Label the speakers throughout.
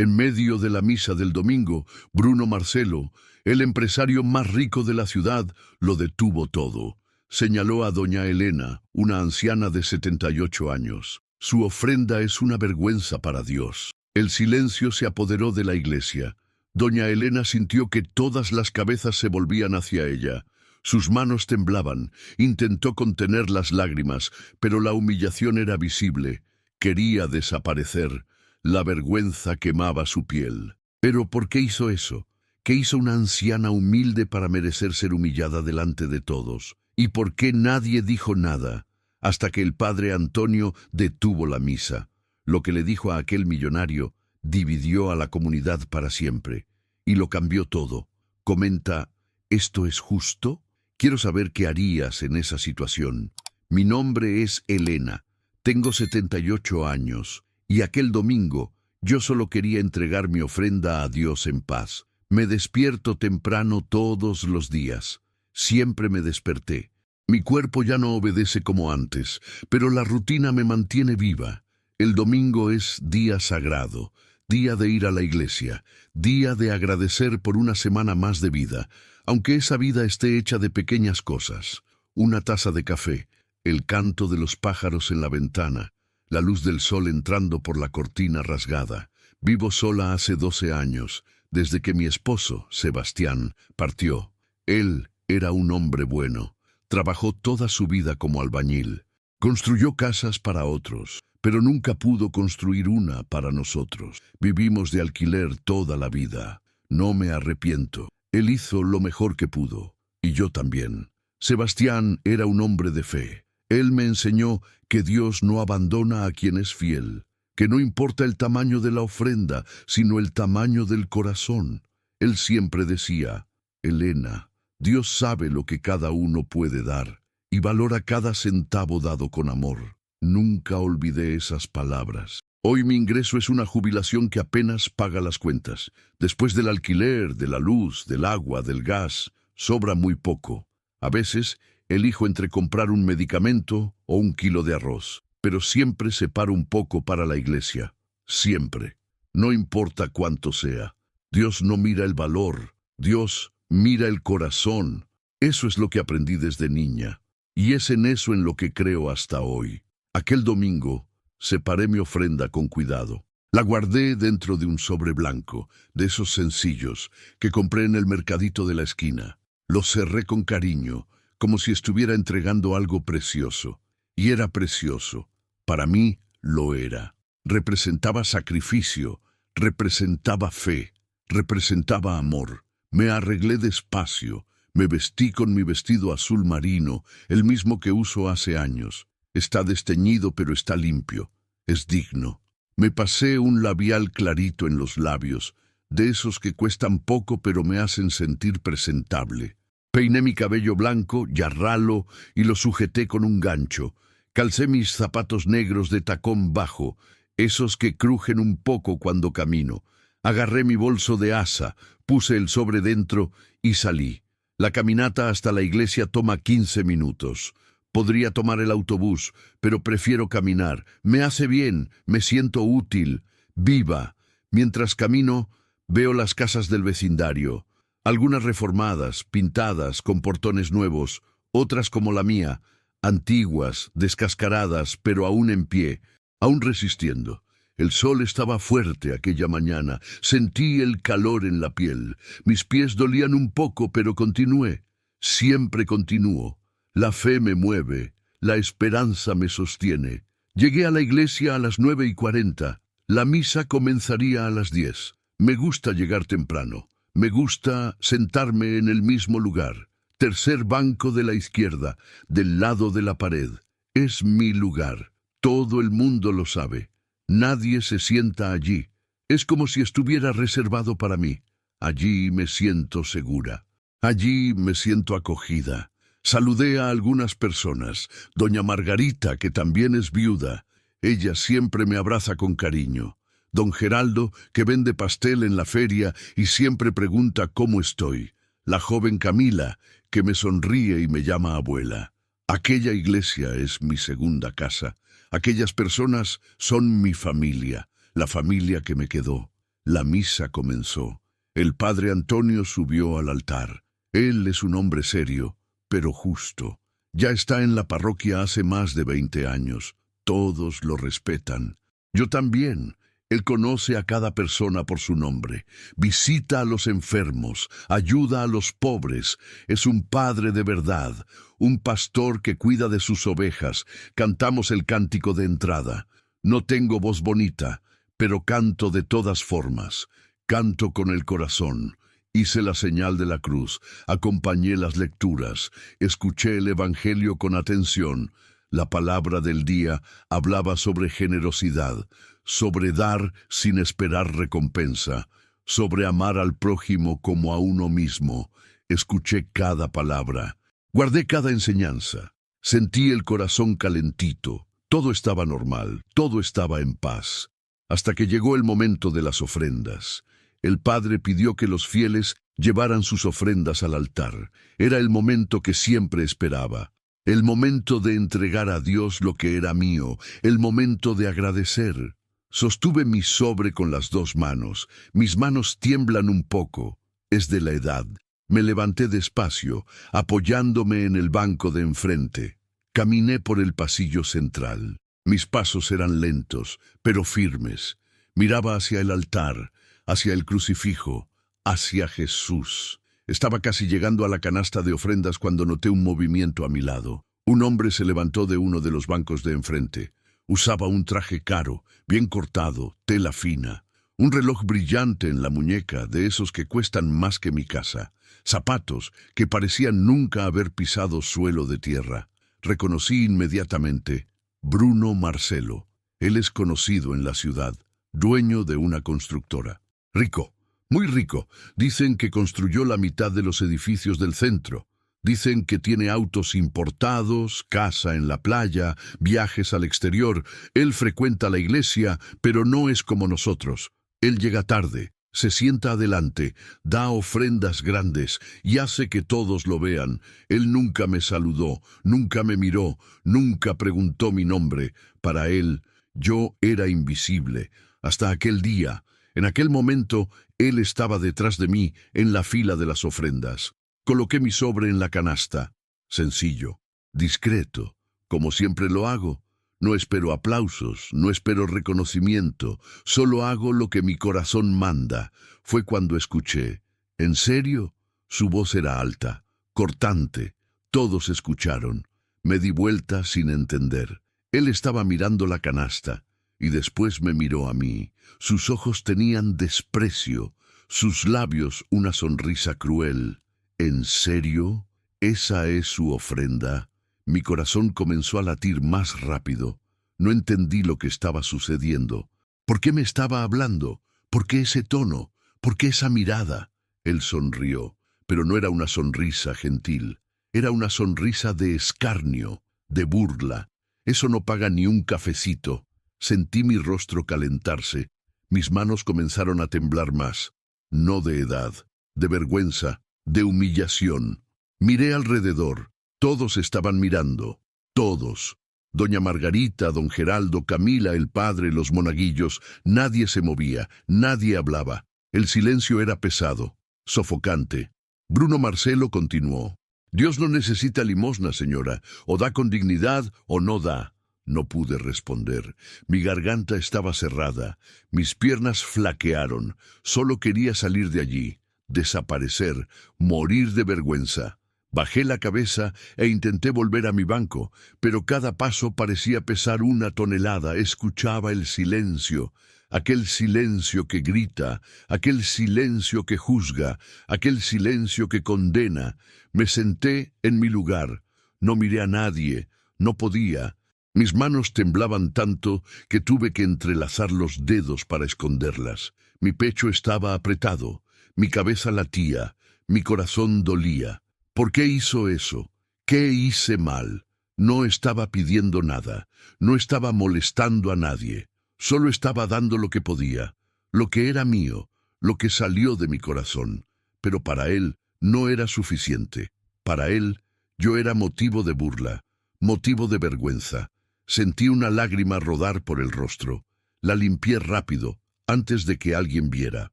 Speaker 1: En medio de la misa del domingo, Bruno Marcelo, el empresario más rico de la ciudad, lo detuvo todo. Señaló a doña Elena, una anciana de 78 años. Su ofrenda es una vergüenza para Dios. El silencio se apoderó de la iglesia. Doña Elena sintió que todas las cabezas se volvían hacia ella. Sus manos temblaban. Intentó contener las lágrimas, pero la humillación era visible. Quería desaparecer. La vergüenza quemaba su piel. ¿Pero por qué hizo eso? ¿Qué hizo una anciana humilde para merecer ser humillada delante de todos? ¿Y por qué nadie dijo nada? Hasta que el padre Antonio detuvo la misa. Lo que le dijo a aquel millonario dividió a la comunidad para siempre. Y lo cambió todo. Comenta, ¿esto es justo? Quiero saber qué harías en esa situación. Mi nombre es Elena. Tengo 78 años. Y aquel domingo yo solo quería entregar mi ofrenda a Dios en paz. Me despierto temprano todos los días. Siempre me desperté. Mi cuerpo ya no obedece como antes, pero la rutina me mantiene viva. El domingo es día sagrado, día de ir a la iglesia, día de agradecer por una semana más de vida, aunque esa vida esté hecha de pequeñas cosas. Una taza de café, el canto de los pájaros en la ventana, la luz del sol entrando por la cortina rasgada. Vivo sola hace 12 años, desde que mi esposo, Sebastián, partió. Él era un hombre bueno. Trabajó toda su vida como albañil. Construyó casas para otros, pero nunca pudo construir una para nosotros. Vivimos de alquiler toda la vida. No me arrepiento. Él hizo lo mejor que pudo, y yo también. Sebastián era un hombre de fe. Él me enseñó que Dios no abandona a quien es fiel, que no importa el tamaño de la ofrenda, sino el tamaño del corazón. Él siempre decía, Elena, Dios sabe lo que cada uno puede dar y valora cada centavo dado con amor. Nunca olvidé esas palabras. Hoy mi ingreso es una jubilación que apenas paga las cuentas. Después del alquiler, de la luz, del agua, del gas, sobra muy poco. A veces elijo entre comprar un medicamento o un kilo de arroz, pero siempre separo un poco para la iglesia. Siempre. No importa cuánto sea. Dios no mira el valor. Dios mira el corazón. Eso es lo que aprendí desde niña. Y es en eso en lo que creo hasta hoy. Aquel domingo, separé mi ofrenda con cuidado. La guardé dentro de un sobre blanco, de esos sencillos, que compré en el mercadito de la esquina. Lo cerré con cariño, como si estuviera entregando algo precioso. Y era precioso. Para mí, lo era. Representaba sacrificio, representaba fe, representaba amor. Me arreglé despacio, me vestí con mi vestido azul marino, el mismo que uso hace años. Está desteñido pero está limpio, es digno. Me pasé un labial clarito en los labios, de esos que cuestan poco pero me hacen sentir presentable. Peiné mi cabello blanco, ya ralo, y lo sujeté con un gancho. Calcé mis zapatos negros de tacón bajo, esos que crujen un poco cuando camino. Agarré mi bolso de asa, puse el sobre dentro y salí. La caminata hasta la iglesia toma 15 minutos. Podría tomar el autobús, pero prefiero caminar. Me hace bien, me siento útil, viva. Mientras camino, veo las casas del vecindario. Algunas reformadas, pintadas, con portones nuevos. Otras como la mía, antiguas, descascaradas, pero aún en pie, aún resistiendo. El sol estaba fuerte aquella mañana. Sentí el calor en la piel. Mis pies dolían un poco, pero continué. Siempre continúo. La fe me mueve. La esperanza me sostiene. Llegué a la iglesia a las 9:40. La misa comenzaría a las 10. Me gusta llegar temprano. Me gusta sentarme en el mismo lugar. Tercer banco de la izquierda, del lado de la pared. Es mi lugar. Todo el mundo lo sabe. Nadie se sienta allí. Es como si estuviera reservado para mí. Allí me siento segura. Allí me siento acogida. Saludé a algunas personas. Doña Margarita, que también es viuda. Ella siempre me abraza con cariño. Don Geraldo, que vende pastel en la feria y siempre pregunta cómo estoy. La joven Camila, que me sonríe y me llama abuela. Aquella iglesia es mi segunda casa. Aquellas personas son mi familia, la familia que me quedó. La misa comenzó. El padre Antonio subió al altar. Él es un hombre serio, pero justo. Ya está en la parroquia hace más de 20 años. Todos lo respetan. Yo también. Él conoce a cada persona por su nombre, visita a los enfermos, ayuda a los pobres, es un padre de verdad, un pastor que cuida de sus ovejas. Cantamos el cántico de entrada. No tengo voz bonita, pero canto de todas formas. Canto con el corazón. Hice la señal de la cruz, acompañé las lecturas, escuché el Evangelio con atención. La palabra del día hablaba sobre generosidad, sobre dar sin esperar recompensa, sobre amar al prójimo como a uno mismo. Escuché cada palabra, guardé cada enseñanza, sentí el corazón calentito. Todo estaba normal, todo estaba en paz, hasta que llegó el momento de las ofrendas. El padre pidió que los fieles llevaran sus ofrendas al altar. Era el momento que siempre esperaba. El momento de entregar a Dios lo que era mío, el momento de agradecer. Sostuve mi sobre con las dos manos. Mis manos tiemblan un poco. Es de la edad. Me levanté despacio, apoyándome en el banco de enfrente. Caminé por el pasillo central. Mis pasos eran lentos, pero firmes. Miraba hacia el altar, hacia el crucifijo, hacia Jesús. Estaba casi llegando a la canasta de ofrendas cuando noté un movimiento a mi lado. Un hombre se levantó de uno de los bancos de enfrente. Usaba un traje caro, bien cortado, tela fina. Un reloj brillante en la muñeca, de esos que cuestan más que mi casa. Zapatos que parecían nunca haber pisado suelo de tierra. Reconocí inmediatamente. Bruno Marcelo. Él es conocido en la ciudad, dueño de una constructora. Rico, muy rico. Dicen que construyó la mitad de los edificios del centro. Dicen que tiene autos importados, casa en la playa, viajes al exterior. Él frecuenta la iglesia, pero no es como nosotros. Él llega tarde, se sienta adelante, da ofrendas grandes y hace que todos lo vean. Él nunca me saludó, nunca me miró, nunca preguntó mi nombre. Para él, yo era invisible. Hasta aquel día. En aquel momento, él estaba detrás de mí en la fila de las ofrendas. Coloqué mi sobre en la canasta. Sencillo, discreto, como siempre lo hago. No espero aplausos, no espero reconocimiento, solo hago lo que mi corazón manda. Fue cuando escuché. ¿En serio? Su voz era alta, cortante. Todos escucharon. Me di vuelta sin entender. Él estaba mirando la canasta. Y después me miró a mí. Sus ojos tenían desprecio, sus labios una sonrisa cruel. ¿En serio? ¿Esa es su ofrenda? Mi corazón comenzó a latir más rápido. No entendí lo que estaba sucediendo. ¿Por qué me estaba hablando? ¿Por qué ese tono? ¿Por qué esa mirada? Él sonrió, pero no era una sonrisa gentil. Era una sonrisa de escarnio, de burla. Eso no paga ni un cafecito. Sentí mi rostro calentarse. Mis manos comenzaron a temblar más. No de edad, de vergüenza, de humillación. Miré alrededor. Todos estaban mirando. Todos. Doña Margarita, don Geraldo, Camila, el padre, los monaguillos. Nadie se movía, nadie hablaba. El silencio era pesado, sofocante. Bruno Marcelo continuó. Dios no necesita limosna, señora. O da con dignidad o no da. No pude responder. Mi garganta estaba cerrada. Mis piernas flaquearon. Solo quería salir de allí, desaparecer, morir de vergüenza. Bajé la cabeza e intenté volver a mi banco, pero cada paso parecía pesar una tonelada. Escuchaba el silencio, aquel silencio que grita, aquel silencio que juzga, aquel silencio que condena. Me senté en mi lugar. No miré a nadie. No podía. Mis manos temblaban tanto que tuve que entrelazar los dedos para esconderlas. Mi pecho estaba apretado, mi cabeza latía, mi corazón dolía. ¿Por qué hizo eso? ¿Qué hice mal? No estaba pidiendo nada, no estaba molestando a nadie, solo estaba dando lo que podía, lo que era mío, lo que salió de mi corazón. Pero para él no era suficiente. Para él yo era motivo de burla, motivo de vergüenza. Sentí una lágrima rodar por el rostro. La limpié rápido, antes de que alguien viera.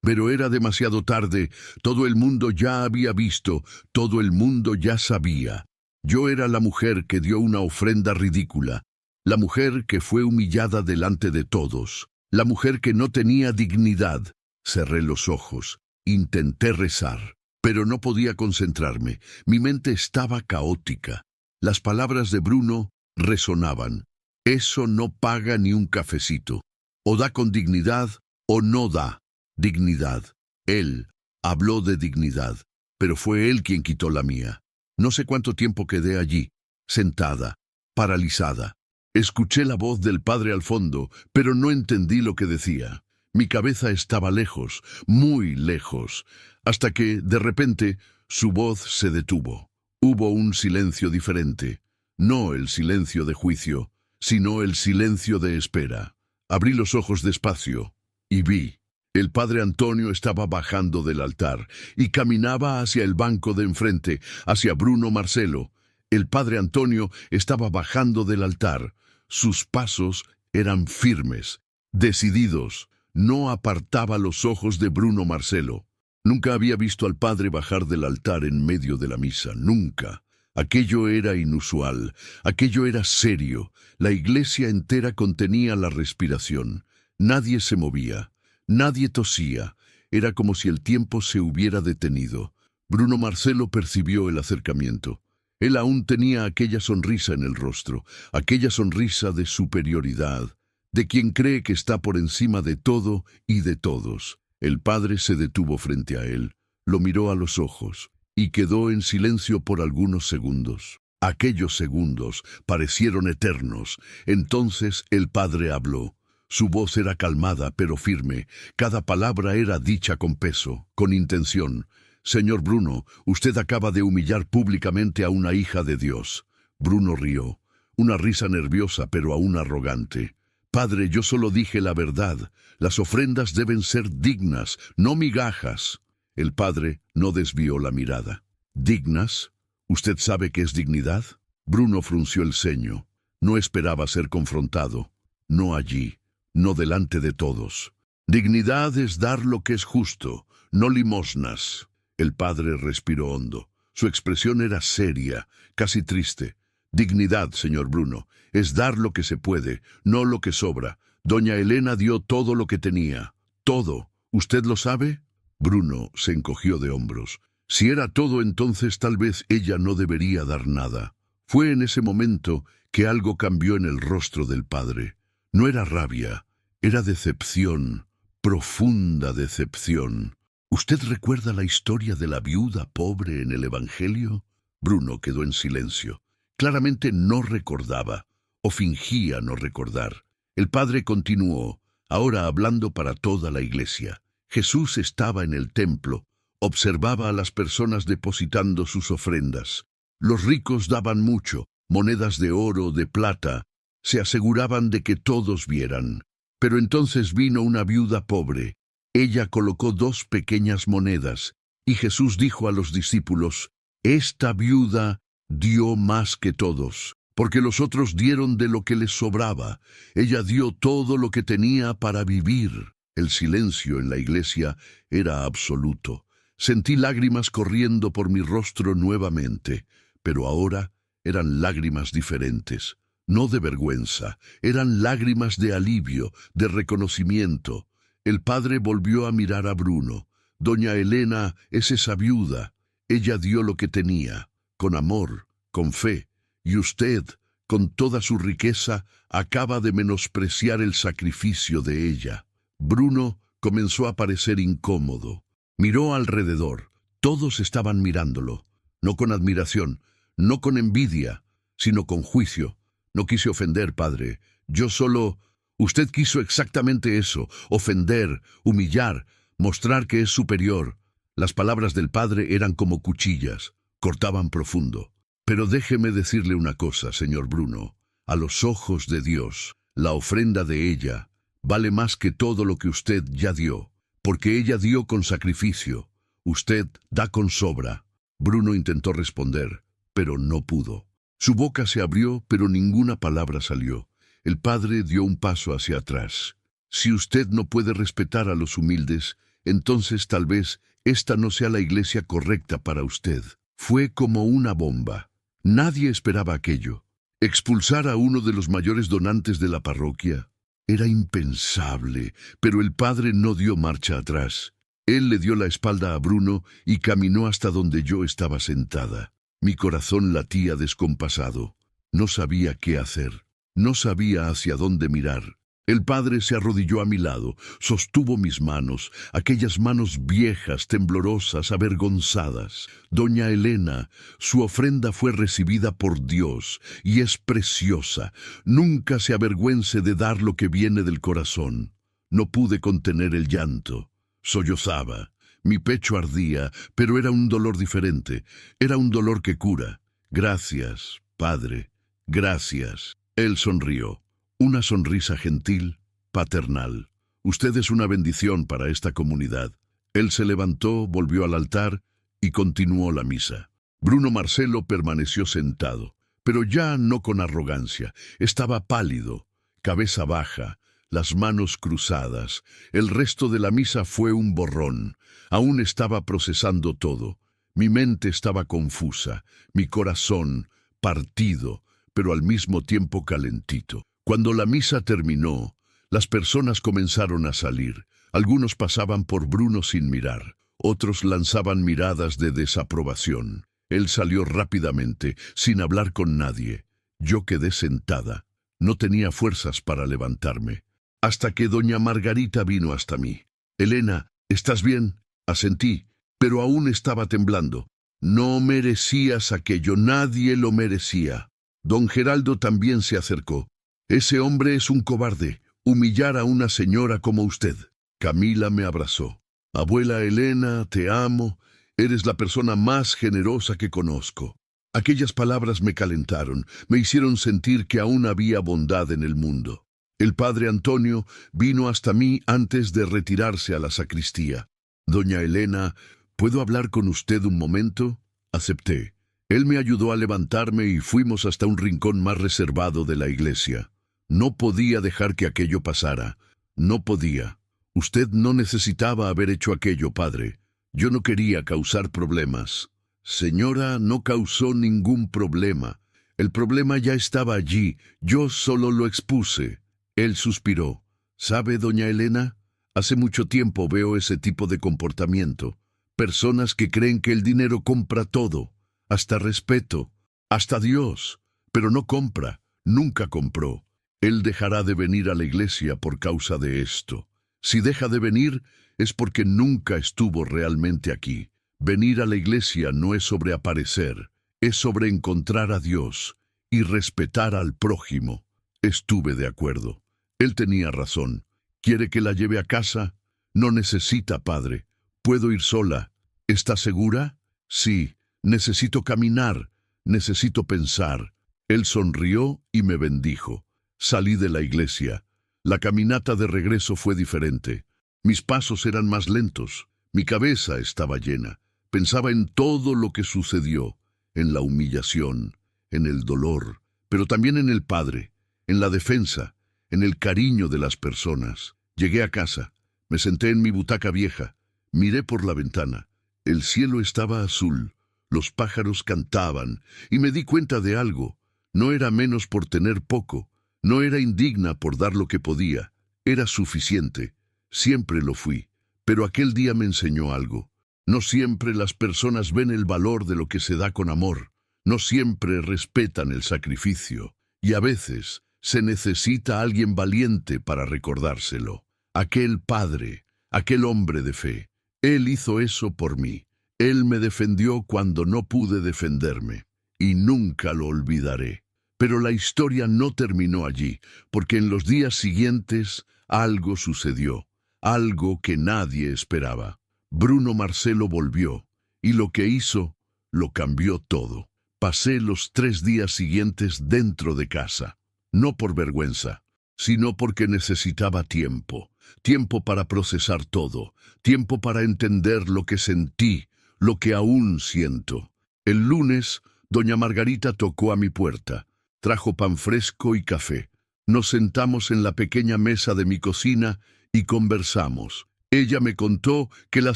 Speaker 1: Pero era demasiado tarde, todo el mundo ya había visto, todo el mundo ya sabía. Yo era la mujer que dio una ofrenda ridícula, la mujer que fue humillada delante de todos, la mujer que no tenía dignidad. Cerré los ojos, intenté rezar, pero no podía concentrarme, mi mente estaba caótica. Las palabras de Bruno resonaban. Eso no paga ni un cafecito. O da con dignidad o no da dignidad. Él habló de dignidad, pero fue él quien quitó la mía. No sé cuánto tiempo quedé allí, sentada, paralizada. Escuché la voz del padre al fondo, pero no entendí lo que decía. Mi cabeza estaba lejos, muy lejos, hasta que, de repente, su voz se detuvo. Hubo un silencio diferente, no el silencio de juicio, sino el silencio de espera. Abrí los ojos despacio y vi. El padre Antonio estaba bajando del altar y caminaba hacia el banco de enfrente, hacia Bruno Marcelo. El padre Antonio estaba bajando del altar. Sus pasos eran firmes, decididos. No apartaba los ojos de Bruno Marcelo. Nunca había visto al padre bajar del altar en medio de la misa, nunca. Aquello era inusual, aquello era serio. La iglesia entera contenía la respiración. Nadie se movía. Nadie tosía. Era como si el tiempo se hubiera detenido. Bruno Marcelo percibió el acercamiento. Él aún tenía aquella sonrisa en el rostro, aquella sonrisa de superioridad, de quien cree que está por encima de todo y de todos. El padre se detuvo frente a él, lo miró a los ojos y quedó en silencio por algunos segundos. Aquellos segundos parecieron eternos. Entonces el padre habló. Su voz era calmada pero firme. Cada palabra era dicha con peso, con intención. «Señor Bruno, usted acaba de humillar públicamente a una hija de Dios». Bruno rió, una risa nerviosa pero aún arrogante. «Padre, yo solo dije la verdad. Las ofrendas deben ser dignas, no migajas». El padre no desvió la mirada. «¿Dignas? ¿Usted sabe qué es dignidad?» Bruno frunció el ceño. No esperaba ser confrontado. No allí. No delante de todos. Dignidad es dar lo que es justo, no limosnas. El padre respiró hondo. Su expresión era seria, casi triste. Dignidad, señor Bruno, es dar lo que se puede, no lo que sobra. Doña Elena dio todo lo que tenía. Todo. ¿Usted lo sabe? Bruno se encogió de hombros. Si era todo, entonces tal vez ella no debería dar nada. Fue en ese momento que algo cambió en el rostro del padre. No era rabia, era decepción, profunda decepción. ¿Usted recuerda la historia de la viuda pobre en el Evangelio? Bruno quedó en silencio. Claramente no recordaba, o fingía no recordar. El padre continuó, ahora hablando para toda la iglesia. Jesús estaba en el templo, observaba a las personas depositando sus ofrendas. Los ricos daban mucho, monedas de oro, de plata, se aseguraban de que todos vieran. Pero entonces vino una viuda pobre. Ella colocó 2 pequeñas monedas, y Jesús dijo a los discípulos, «Esta viuda dio más que todos, porque los otros dieron de lo que les sobraba. Ella dio todo lo que tenía para vivir». El silencio en la iglesia era absoluto. Sentí lágrimas corriendo por mi rostro nuevamente, pero ahora eran lágrimas diferentes. No de vergüenza, eran lágrimas de alivio, de reconocimiento. El padre volvió a mirar a Bruno. Doña Elena es esa viuda. Ella dio lo que tenía, con amor, con fe. Y usted, con toda su riqueza, acaba de menospreciar el sacrificio de ella. Bruno comenzó a parecer incómodo. Miró alrededor. Todos estaban mirándolo. No con admiración, no con envidia, sino con juicio. No quise ofender, padre. Yo solo... Usted quiso exactamente eso, ofender, humillar, mostrar que es superior. Las palabras del padre eran como cuchillas, cortaban profundo. Pero déjeme decirle una cosa, señor Bruno. A los ojos de Dios, la ofrenda de ella vale más que todo lo que usted ya dio, porque ella dio con sacrificio. Usted da con sobra. Bruno intentó responder, pero no pudo. Su boca se abrió, pero ninguna palabra salió. El padre dio un paso hacia atrás. Si usted no puede respetar a los humildes, entonces tal vez esta no sea la iglesia correcta para usted. Fue como una bomba. Nadie esperaba aquello. Expulsar a uno de los mayores donantes de la parroquia era impensable, pero el padre no dio marcha atrás. Él le dio la espalda a Bruno y caminó hasta donde yo estaba sentada. Mi corazón latía descompasado. No sabía qué hacer. No sabía hacia dónde mirar. El padre se arrodilló a mi lado, sostuvo mis manos, aquellas manos viejas, temblorosas, avergonzadas. Doña Elena, su ofrenda fue recibida por Dios y es preciosa. Nunca se avergüence de dar lo que viene del corazón. No pude contener el llanto. Sollozaba. Mi pecho ardía, pero era un dolor diferente. Era un dolor que cura. Gracias, padre. Gracias. Él sonrió. Una sonrisa gentil, paternal. Usted es una bendición para esta comunidad. Él se levantó, volvió al altar y continuó la misa. Bruno Marcelo permaneció sentado, pero ya no con arrogancia. Estaba pálido, cabeza baja, las manos cruzadas. El resto de la misa fue un borrón. Aún estaba procesando todo. Mi mente estaba confusa, mi corazón partido, pero al mismo tiempo calentito. Cuando la misa terminó, las personas comenzaron a salir. Algunos pasaban por Bruno sin mirar, otros lanzaban miradas de desaprobación. Él salió rápidamente, sin hablar con nadie. Yo quedé sentada. No tenía fuerzas para levantarme. Hasta que doña Margarita vino hasta mí. «Elena, ¿estás bien?», asentí, pero aún estaba temblando. «No merecías aquello, nadie lo merecía». Don Geraldo también se acercó. «Ese hombre es un cobarde, humillar a una señora como usted». Camila me abrazó. «Abuela Elena, te amo, eres la persona más generosa que conozco». Aquellas palabras me calentaron, me hicieron sentir que aún había bondad en el mundo. El padre Antonio vino hasta mí antes de retirarse a la sacristía. «Doña Elena, ¿puedo hablar con usted un momento?». Acepté. Él me ayudó a levantarme y fuimos hasta un rincón más reservado de la iglesia. No podía dejar que aquello pasara. No podía. «Usted no necesitaba haber hecho aquello, padre. Yo no quería causar problemas». «Señora, no causó ningún problema. El problema ya estaba allí. Yo solo lo expuse». Él suspiró. «¿Sabe, doña Elena? Hace mucho tiempo veo ese tipo de comportamiento. Personas que creen que el dinero compra todo. Hasta respeto. Hasta Dios. Pero no compra. Nunca compró. Él dejará de venir a la iglesia por causa de esto. Si deja de venir, es porque nunca estuvo realmente aquí. Venir a la iglesia no es sobre aparecer, es sobre encontrar a Dios y respetar al prójimo». Estuve de acuerdo. Él tenía razón. ¿Quiere que la lleve a casa? No necesita, padre. Puedo ir sola. ¿Está segura? Sí. Necesito caminar. Necesito pensar. Él sonrió y me bendijo. Salí de la iglesia. La caminata de regreso fue diferente. Mis pasos eran más lentos. Mi cabeza estaba llena. Pensaba en todo lo que sucedió, en la humillación, en el dolor, pero también en el Padre, en la defensa, en el cariño de las personas. Llegué a casa, me senté en mi butaca vieja, miré por la ventana. El cielo estaba azul, los pájaros cantaban, y me di cuenta de algo. No era menos por tener poco, no era indigna por dar lo que podía, era suficiente. Siempre lo fui, pero aquel día me enseñó algo. No siempre las personas ven el valor de lo que se da con amor, no siempre respetan el sacrificio, y a veces se necesita alguien valiente para recordárselo. Aquel padre, aquel hombre de fe, él hizo eso por mí. Él me defendió cuando no pude defenderme, y nunca lo olvidaré. Pero la historia no terminó allí, porque en los días siguientes algo sucedió, algo que nadie esperaba. Bruno Marcelo volvió, y lo que hizo, lo cambió todo. Pasé los 3 días siguientes dentro de casa, no por vergüenza, sino porque necesitaba tiempo, tiempo para procesar todo, tiempo para entender lo que sentí, lo que aún siento. El lunes, doña Margarita tocó a mi puerta, trajo pan fresco y café. Nos sentamos en la pequeña mesa de mi cocina y conversamos. Ella me contó que la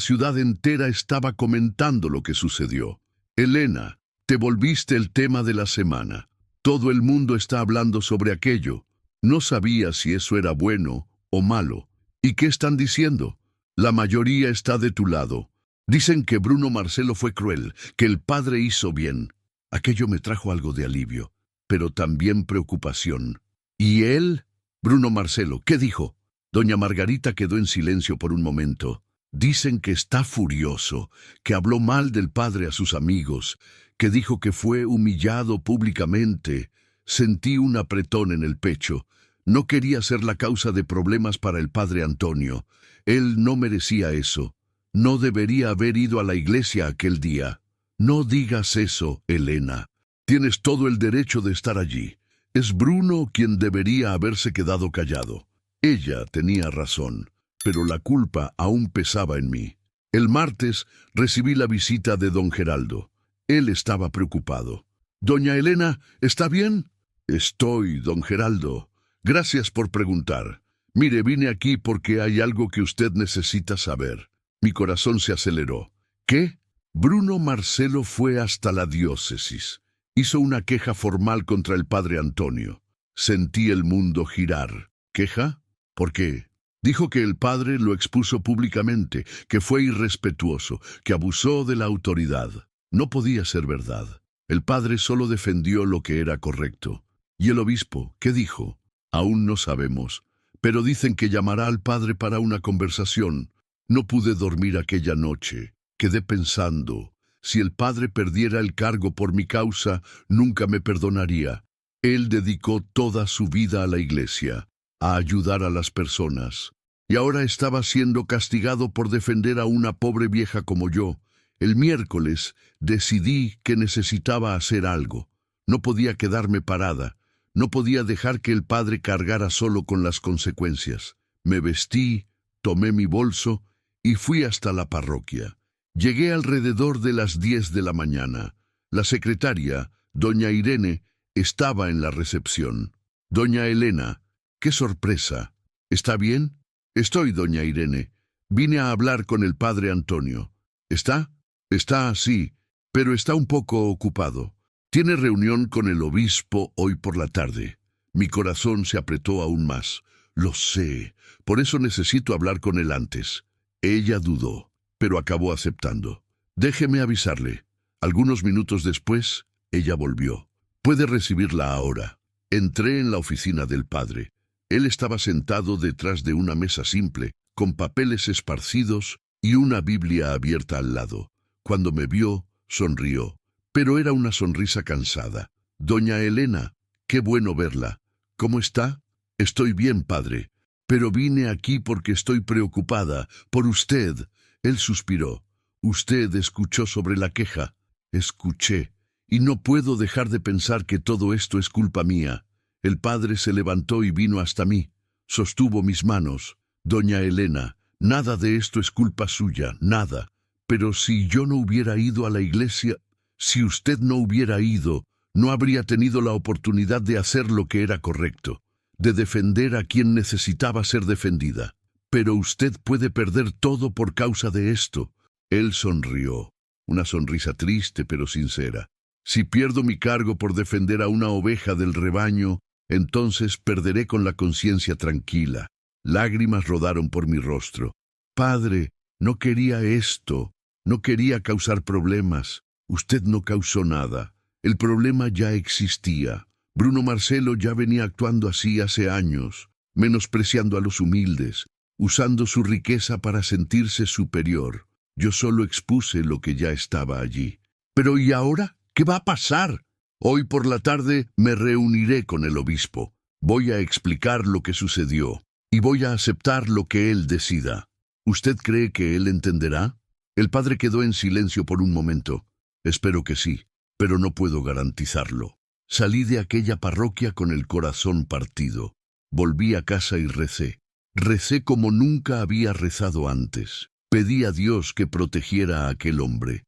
Speaker 1: ciudad entera estaba comentando lo que sucedió. Elena, te volviste el tema de la semana. Todo el mundo está hablando sobre aquello. No sabía si eso era bueno o malo. ¿Y qué están diciendo? La mayoría está de tu lado. Dicen que Bruno Marcelo fue cruel, que el padre hizo bien. Aquello me trajo algo de alivio, pero también preocupación. ¿Y él? Bruno Marcelo, ¿qué dijo? Doña Margarita quedó en silencio por un momento. Dicen que está furioso, que habló mal del padre a sus amigos, que dijo que fue humillado públicamente. Sentí un apretón en el pecho. No quería ser la causa de problemas para el padre Antonio. Él no merecía eso. No debería haber ido a la iglesia aquel día. No digas eso, Elena. Tienes todo el derecho de estar allí. Es Bruno quien debería haberse quedado callado. Ella tenía razón, pero la culpa aún pesaba en mí. El martes recibí la visita de don Geraldo. Él estaba preocupado. «Doña Elena, ¿está bien?» «Estoy, don Geraldo. Gracias por preguntar. Mire, vine aquí porque hay algo que usted necesita saber». Mi corazón se aceleró. ¿Qué? Bruno Marcelo fue hasta la diócesis. Hizo una queja formal contra el padre Antonio. Sentí el mundo girar. ¿Queja? ¿Por qué? Dijo que el padre lo expuso públicamente, que fue irrespetuoso, que abusó de la autoridad. No podía ser verdad. El padre solo defendió lo que era correcto. ¿Y el obispo qué dijo? Aún no sabemos, pero dicen que llamará al padre para una conversación. No pude dormir aquella noche. Quedé pensando, si el padre perdiera el cargo por mi causa, nunca me perdonaría. Él dedicó toda su vida a la iglesia, a ayudar a las personas, y ahora estaba siendo castigado por defender a una pobre vieja como yo. El miércoles decidí que necesitaba hacer algo. No podía quedarme parada. No podía dejar que el padre cargara solo con las consecuencias. Me vestí, tomé mi bolso y fui hasta la parroquia. Llegué alrededor de las 10 de la mañana. La secretaria, doña Irene, estaba en la recepción. Doña Elena, ¡qué sorpresa! ¿Está bien? Estoy, doña Irene. Vine a hablar con el padre Antonio. ¿Está? Está, sí, pero está un poco ocupado. Tiene reunión con el obispo hoy por la tarde. Mi corazón se apretó aún más. Lo sé, por eso necesito hablar con él antes. Ella dudó, pero acabó aceptando. Déjeme avisarle. Algunos minutos después, ella volvió. Puede recibirla ahora. Entré en la oficina del padre. Él estaba sentado detrás de una mesa simple, con papeles esparcidos y una Biblia abierta al lado. Cuando me vio, sonrió, pero era una sonrisa cansada. Doña Elena, qué bueno verla. ¿Cómo está? Estoy bien, padre, pero vine aquí porque estoy preocupada por usted. Él suspiró. Usted escuchó sobre la queja. Escuché, y no puedo dejar de pensar que todo esto es culpa mía. El padre se levantó y vino hasta mí. Sostuvo mis manos. Doña Elena, nada de esto es culpa suya, nada. Pero si yo no hubiera ido a la iglesia, si usted no hubiera ido, no habría tenido la oportunidad de hacer lo que era correcto, de defender a quien necesitaba ser defendida. Pero usted puede perder todo por causa de esto. Él sonrió, una sonrisa triste pero sincera. Si pierdo mi cargo por defender a una oveja del rebaño, entonces perderé con la conciencia tranquila. Lágrimas rodaron por mi rostro. Padre, no quería esto. No quería causar problemas. Usted no causó nada. El problema ya existía. Bruno Marcelo ya venía actuando así hace años, menospreciando a los humildes, usando su riqueza para sentirse superior. Yo solo expuse lo que ya estaba allí. Pero ¿y ahora? ¿Qué va a pasar? Hoy por la tarde me reuniré con el obispo. Voy a explicar lo que sucedió y voy a aceptar lo que él decida. ¿Usted cree que él entenderá? El padre quedó en silencio por un momento. Espero que sí, pero no puedo garantizarlo. Salí de aquella parroquia con el corazón partido. Volví a casa y recé. Recé como nunca había rezado antes. Pedí a Dios que protegiera a aquel hombre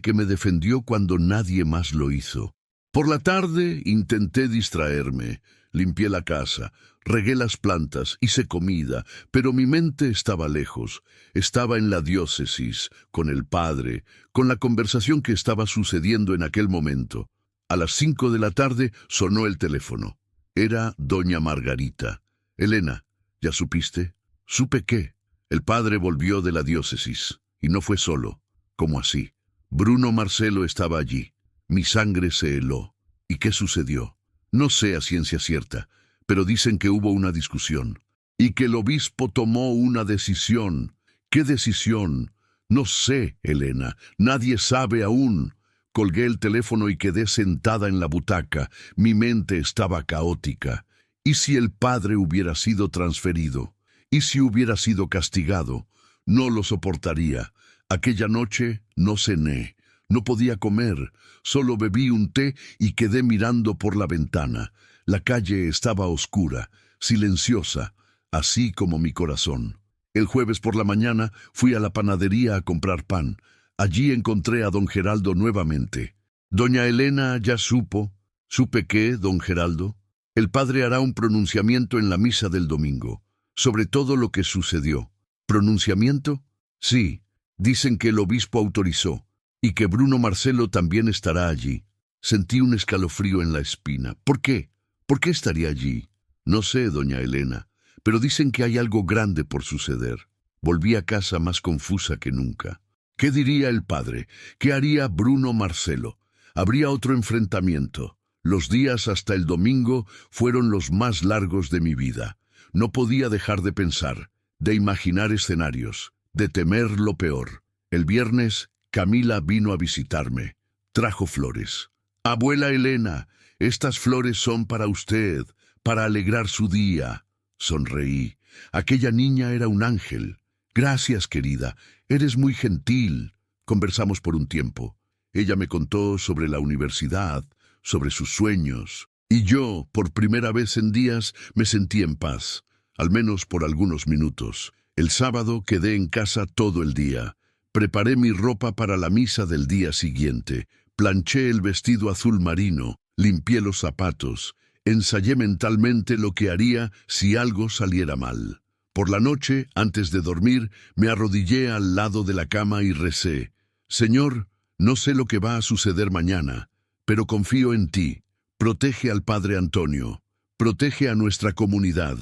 Speaker 1: que me defendió cuando nadie más lo hizo. Por la tarde intenté distraerme, limpié la casa, regué las plantas, hice comida, pero mi mente estaba lejos. Estaba en la diócesis, con el padre, con la conversación que estaba sucediendo en aquel momento. A las 5 de la tarde sonó el teléfono. Era doña Margarita. Elena, ¿ya supiste? ¿Supe qué? El padre volvió de la diócesis, y no fue solo. ¿Cómo así? Bruno Marcelo estaba allí. Mi sangre se heló. ¿Y qué sucedió? No sé a ciencia cierta, pero dicen que hubo una discusión y que el obispo tomó una decisión. ¿Qué decisión? No sé, Elena. Nadie sabe aún. Colgué el teléfono y quedé sentada en la butaca. Mi mente estaba caótica. ¿Y si el padre hubiera sido transferido? ¿Y si hubiera sido castigado? No lo soportaría. Aquella noche no cené. No podía comer, solo bebí un té y quedé mirando por la ventana. La calle estaba oscura, silenciosa, así como mi corazón. El jueves por la mañana fui a la panadería a comprar pan. Allí encontré a don Geraldo nuevamente. Doña Elena ya supo. ¿Supe qué, don Geraldo? El padre hará un pronunciamiento en la misa del domingo, sobre todo lo que sucedió. ¿Pronunciamiento? Sí, dicen que el obispo autorizó. Y que Bruno Marcelo también estará allí. Sentí un escalofrío en la espina. ¿Por qué? ¿Por qué estaría allí? No sé, doña Elena, pero dicen que hay algo grande por suceder. Volví a casa más confusa que nunca. ¿Qué diría el padre? ¿Qué haría Bruno Marcelo? Habría otro enfrentamiento. Los días hasta el domingo fueron los más largos de mi vida. No podía dejar de pensar, de imaginar escenarios, de temer lo peor. El viernes, Camila vino a visitarme. Trajo flores. Abuela Elena, estas flores son para usted, para alegrar su día. Sonreí. Aquella niña era un ángel. Gracias, querida. Eres muy gentil. Conversamos por un tiempo. Ella me contó sobre la universidad, sobre sus sueños. Y yo, por primera vez en días, me sentí en paz. Al menos por algunos minutos. El sábado quedé en casa todo el día. Preparé mi ropa para la misa del día siguiente, planché el vestido azul marino, limpié los zapatos, ensayé mentalmente lo que haría si algo saliera mal. Por la noche, antes de dormir, me arrodillé al lado de la cama y recé. Señor, no sé lo que va a suceder mañana, pero confío en ti. Protege al Padre Antonio, protege a nuestra comunidad.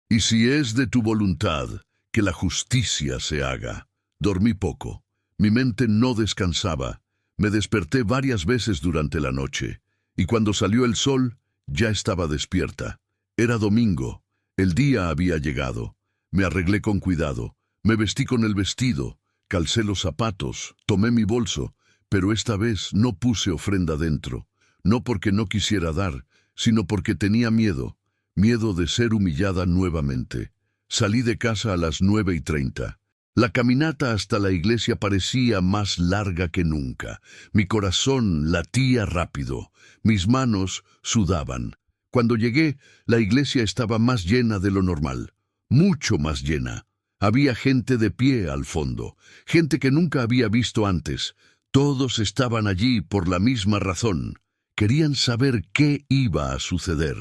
Speaker 1: Y si es de tu voluntad, que la justicia se haga. Dormí poco. Mi mente no descansaba. Me desperté varias veces durante la noche, y cuando salió el sol, ya estaba despierta. Era domingo. El día había llegado. Me arreglé con cuidado. Me vestí con el vestido. Calcé los zapatos. Tomé mi bolso. Pero esta vez no puse ofrenda dentro. No porque no quisiera dar, sino porque tenía miedo. Miedo de ser humillada nuevamente. Salí de casa a las 9:30. La caminata hasta la iglesia parecía más larga que nunca. Mi corazón latía rápido. Mis manos sudaban. Cuando llegué, la iglesia estaba más llena de lo normal. Mucho más llena. Había gente de pie al fondo. Gente que nunca había visto antes. Todos estaban allí por la misma razón. Querían saber qué iba a suceder.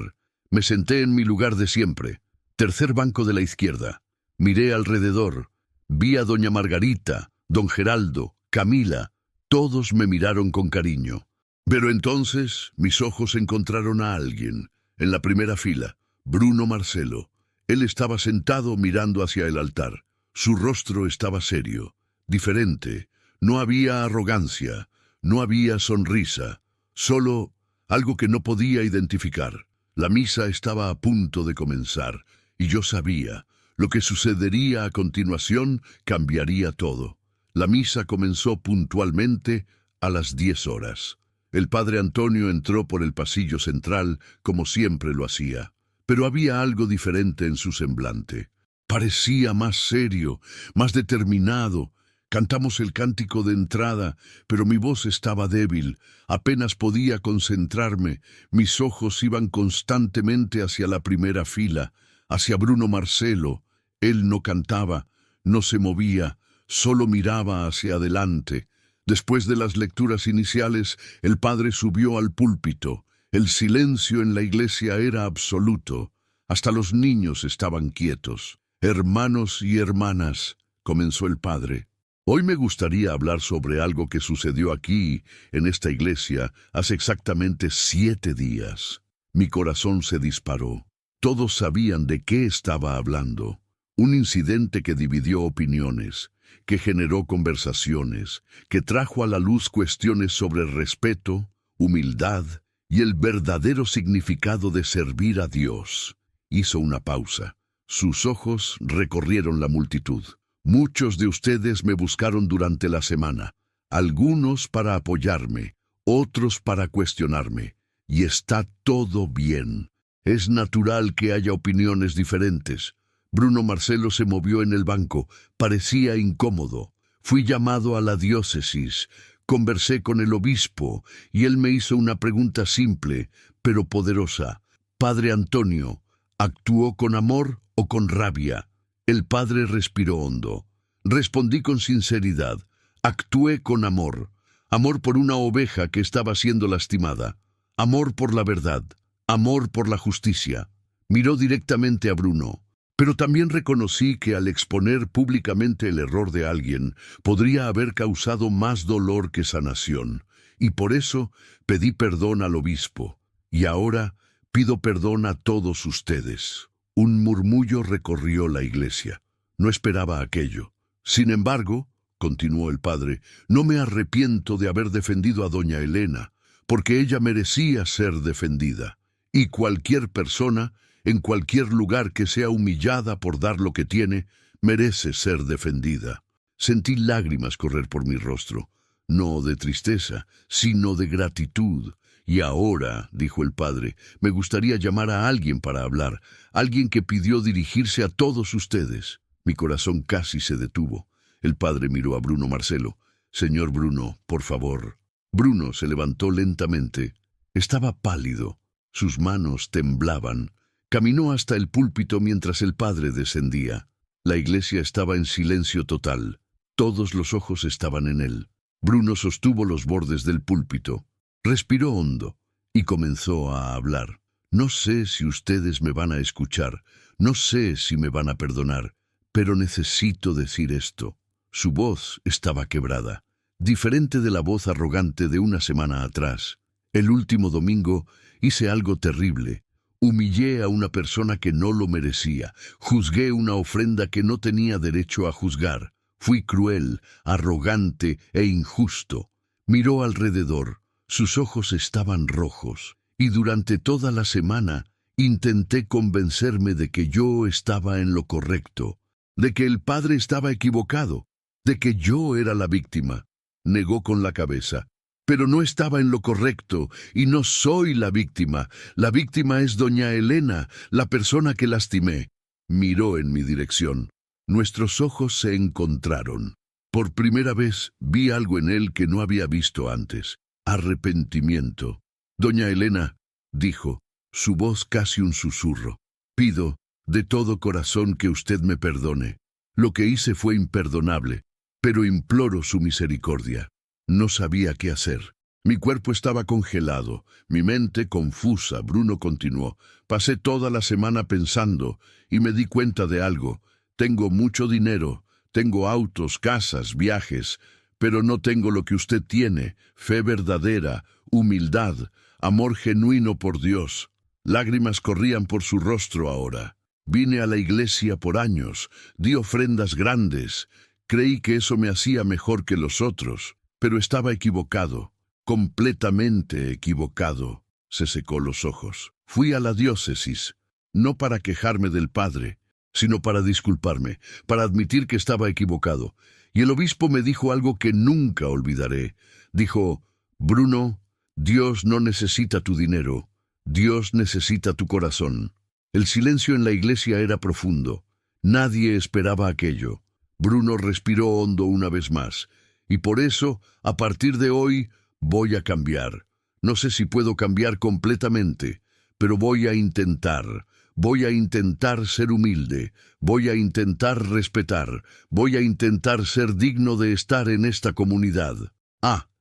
Speaker 1: Me senté en mi lugar de siempre. Tercer banco de la izquierda. Miré alrededor. Vi a doña Margarita, don Geraldo, Camila. Todos me miraron con cariño. Pero entonces mis ojos encontraron a alguien. En la primera fila, Bruno Marcelo. Él estaba sentado mirando hacia el altar. Su rostro estaba serio, diferente. No había arrogancia, no había sonrisa. Solo algo que no podía identificar. La misa estaba a punto de comenzar, y yo sabía. Lo que sucedería a continuación cambiaría todo. La misa comenzó puntualmente a las 10 horas. El padre Antonio entró por el pasillo central, como siempre lo hacía, pero había algo diferente en su semblante. Parecía más serio, más determinado. Cantamos el cántico de entrada, pero mi voz estaba débil, apenas podía concentrarme. Mis ojos iban constantemente hacia la primera fila, hacia Bruno Marcelo. Él no cantaba, no se movía, solo miraba hacia adelante. Después de las lecturas iniciales, el padre subió al púlpito. El silencio en la iglesia era absoluto. Hasta los niños estaban quietos. Hermanos y hermanas, comenzó el padre. Hoy me gustaría hablar sobre algo que sucedió aquí, en esta iglesia, hace exactamente 7 días. Mi corazón se disparó. Todos sabían de qué estaba hablando. Un incidente que dividió opiniones, que generó conversaciones, que trajo a la luz cuestiones sobre respeto, humildad y el verdadero significado de servir a Dios. Hizo una pausa. Sus ojos recorrieron la multitud. Muchos de ustedes me buscaron durante la semana, algunos para apoyarme, otros para cuestionarme, y está todo bien. Es natural que haya opiniones diferentes. Bruno Marcelo se movió en el banco, parecía incómodo. Fui llamado a la diócesis, conversé con el obispo, y él me hizo una pregunta simple, pero poderosa. Padre Antonio, ¿actuó con amor o con rabia? El padre respiró hondo. Respondí con sinceridad. Actué con amor. Amor por una oveja que estaba siendo lastimada. Amor por la verdad. Amor por la justicia. Miró directamente a Bruno. Pero también reconocí que al exponer públicamente el error de alguien, podría haber causado más dolor que sanación. Y por eso pedí perdón al obispo. Y ahora pido perdón a todos ustedes. Un murmullo recorrió la iglesia. No esperaba aquello. Sin embargo, continuó el padre, no me arrepiento de haber defendido a doña Elena, porque ella merecía ser defendida. Y cualquier persona, en cualquier lugar que sea humillada por dar lo que tiene, merece ser defendida. Sentí lágrimas correr por mi rostro, no de tristeza, sino de gratitud. Y ahora, dijo el padre, me gustaría llamar a alguien para hablar, alguien que pidió dirigirse a todos ustedes. Mi corazón casi se detuvo. El padre miró a Bruno Marcelo. Señor Bruno, por favor. Bruno se levantó lentamente. Estaba pálido. Sus manos temblaban. Caminó hasta el púlpito mientras el padre descendía. La iglesia estaba en silencio total. Todos los ojos estaban en él. Bruno sostuvo los bordes del púlpito. Respiró hondo y comenzó a hablar. No sé si ustedes me van a escuchar, no sé si me van a perdonar, pero necesito decir esto. Su voz estaba quebrada, diferente de la voz arrogante de una semana atrás. El último domingo hice algo terrible. Humillé a una persona que no lo merecía. Juzgué una ofrenda que no tenía derecho a juzgar. Fui cruel, arrogante e injusto. Miró alrededor. Sus ojos estaban rojos. Y durante toda la semana intenté convencerme de que yo estaba en lo correcto, de que el padre estaba equivocado, de que yo era la víctima. Negó con la cabeza. Pero no estaba en lo correcto, y no soy la víctima. La víctima es doña Elena, la persona que lastimé. Miró en mi dirección. Nuestros ojos se encontraron. Por primera vez vi algo en él que no había visto antes. Arrepentimiento. Doña Elena, dijo, su voz casi un susurro. Pido, de todo corazón, que usted me perdone. Lo que hice fue imperdonable, pero imploro su misericordia. No sabía qué hacer. Mi cuerpo estaba congelado, mi mente confusa. Bruno continuó. Pasé toda la semana pensando y me di cuenta de algo. Tengo mucho dinero, tengo autos, casas, viajes, pero no tengo lo que usted tiene: fe verdadera, humildad, amor genuino por Dios. Lágrimas corrían por su rostro ahora. Vine a la iglesia por años, di ofrendas grandes. Creí que eso me hacía mejor que los otros, pero estaba equivocado, completamente equivocado. Se secó los ojos. Fui a la diócesis, no para quejarme del padre, sino para disculparme, para admitir que estaba equivocado. Y el obispo me dijo algo que nunca olvidaré. Dijo, Bruno, Dios no necesita tu dinero, Dios necesita tu corazón. El silencio en la iglesia era profundo. Nadie esperaba aquello. Bruno respiró hondo una vez más. Y por eso, a partir de hoy, voy a cambiar. No sé si puedo cambiar completamente, pero voy a intentar. Voy a intentar ser humilde, voy a intentar respetar, voy a intentar ser digno de estar en esta comunidad.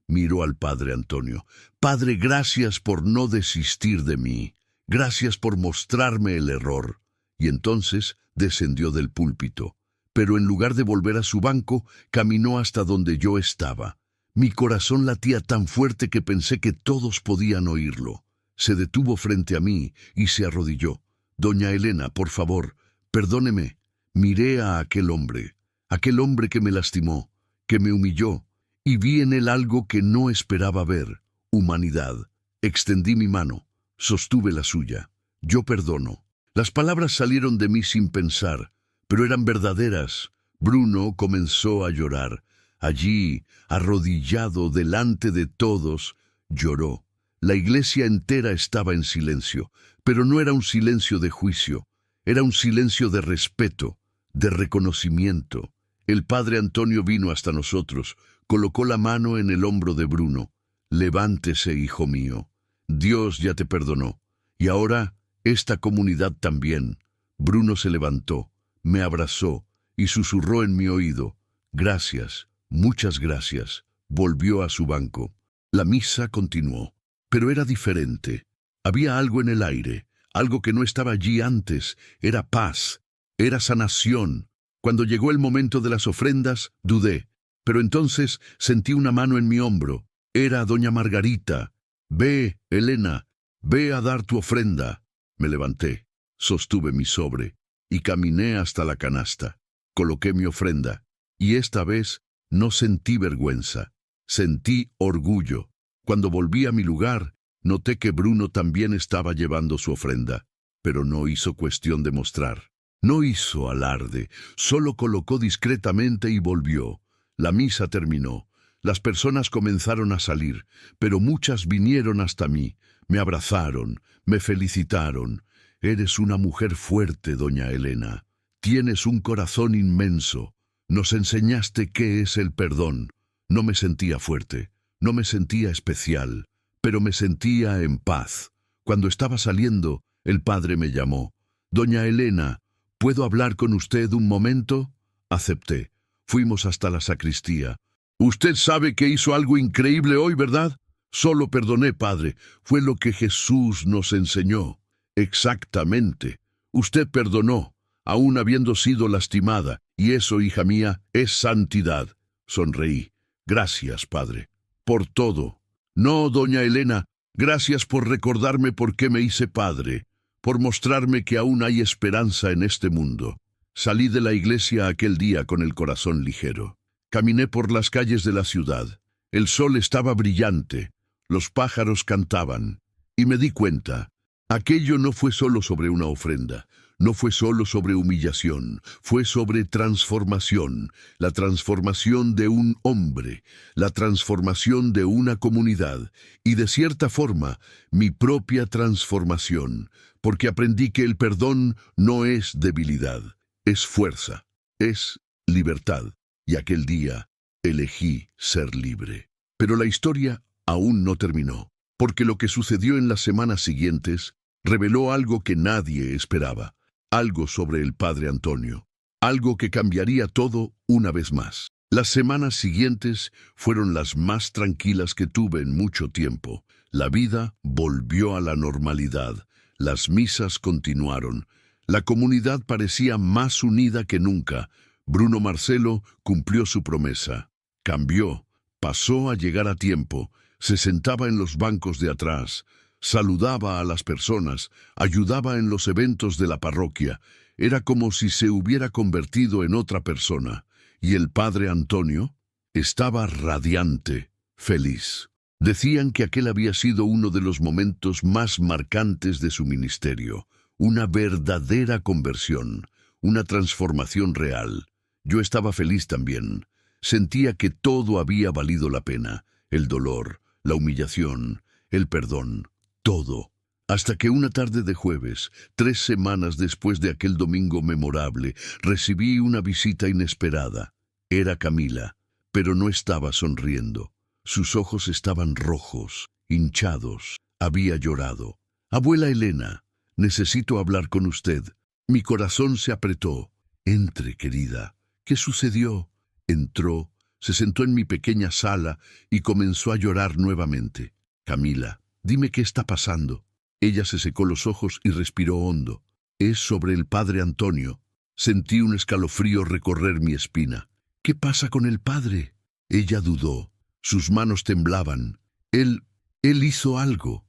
Speaker 1: Miró al padre Antonio. Padre, gracias por no desistir de mí. Gracias por mostrarme el error. Y entonces descendió del púlpito. Pero en lugar de volver a su banco, caminó hasta donde yo estaba. Mi corazón latía tan fuerte que pensé que todos podían oírlo. Se detuvo frente a mí y se arrodilló. Doña Elena, por favor, perdóneme. Miré a aquel hombre que me lastimó, que me humilló, y vi en él algo que no esperaba ver: humanidad. Extendí mi mano, sostuve la suya. Yo perdono. Las palabras salieron de mí sin pensar, pero eran verdaderas. Bruno comenzó a llorar. Allí, arrodillado delante de todos, lloró. La iglesia entera estaba en silencio, pero no era un silencio de juicio, era un silencio de respeto, de reconocimiento. El padre Antonio vino hasta nosotros, colocó la mano en el hombro de Bruno. Levántese, hijo mío. Dios ya te perdonó. Y ahora, esta comunidad también. Bruno se levantó, me abrazó y susurró en mi oído: gracias, muchas gracias. Volvió a su banco. La misa continuó, pero era diferente. Había algo en el aire, algo que no estaba allí antes. Era paz, era sanación. Cuando llegó el momento de las ofrendas, dudé, pero entonces sentí una mano en mi hombro. Era doña Margarita. Ve, Elena, ve a dar tu ofrenda. Me levanté, sostuve mi sobre y caminé hasta la canasta. Coloqué mi ofrenda y esta vez no sentí vergüenza, sentí orgullo. Cuando volví a mi lugar, noté que Bruno también estaba llevando su ofrenda, pero no hizo cuestión de mostrar. No hizo alarde, solo colocó discretamente y volvió. La misa terminó. Las personas comenzaron a salir, pero muchas vinieron hasta mí. Me abrazaron, me felicitaron. Eres una mujer fuerte, doña Elena. Tienes un corazón inmenso. Nos enseñaste qué es el perdón. No me sentía fuerte, no me sentía especial, pero me sentía en paz. Cuando estaba saliendo, el padre me llamó. Doña Elena, ¿puedo hablar con usted un momento? Acepté. Fuimos hasta la sacristía. Usted sabe que hizo algo increíble hoy, ¿verdad? Solo perdoné, padre. Fue lo que Jesús nos enseñó. Exactamente. Usted perdonó, aún habiendo sido lastimada, y eso, hija mía, es santidad. Sonreí. Gracias, padre, por todo. No, doña Elena, gracias por recordarme por qué me hice padre, por mostrarme que aún hay esperanza en este mundo. Salí de la iglesia aquel día con el corazón ligero. Caminé por las calles de la ciudad. El sol estaba brillante, los pájaros cantaban, y me di cuenta. Aquello no fue solo sobre una ofrenda, no fue solo sobre humillación, fue sobre transformación, la transformación de un hombre, la transformación de una comunidad, y de cierta forma, mi propia transformación, porque aprendí que el perdón no es debilidad, es fuerza, es libertad. Y aquel día elegí ser libre. Pero la historia aún no terminó, porque lo que sucedió en las semanas siguientes reveló algo que nadie esperaba, algo sobre el padre Antonio, algo que cambiaría todo una vez más. Las semanas siguientes fueron las más tranquilas que tuve en mucho tiempo. La vida volvió a la normalidad, las misas continuaron, la comunidad parecía más unida que nunca. Bruno Marcelo cumplió su promesa. Cambió, pasó a llegar a tiempo, se sentaba en los bancos de atrás, saludaba a las personas, ayudaba en los eventos de la parroquia. Era como si se hubiera convertido en otra persona. Y el padre Antonio estaba radiante, feliz. Decían que aquel había sido uno de los momentos más marcantes de su ministerio, una verdadera conversión, una transformación real. Yo estaba feliz también. Sentía que todo había valido la pena, el dolor, la humillación, el perdón, todo. Hasta que una tarde de jueves, 3 semanas después de aquel domingo memorable, recibí una visita inesperada. Era Camila, pero no estaba sonriendo. Sus ojos estaban rojos, hinchados. Había llorado. Abuela Elena, necesito hablar con usted. Mi corazón se apretó. Entre, querida. ¿Qué sucedió? Entró, Se sentó en mi pequeña sala y comenzó a llorar nuevamente. Camila, dime qué está pasando. Ella se secó los ojos y respiró hondo. Es sobre el padre Antonio. Sentí un escalofrío recorrer mi espina. ¿Qué pasa con el padre? Ella dudó. Sus manos temblaban. Él hizo algo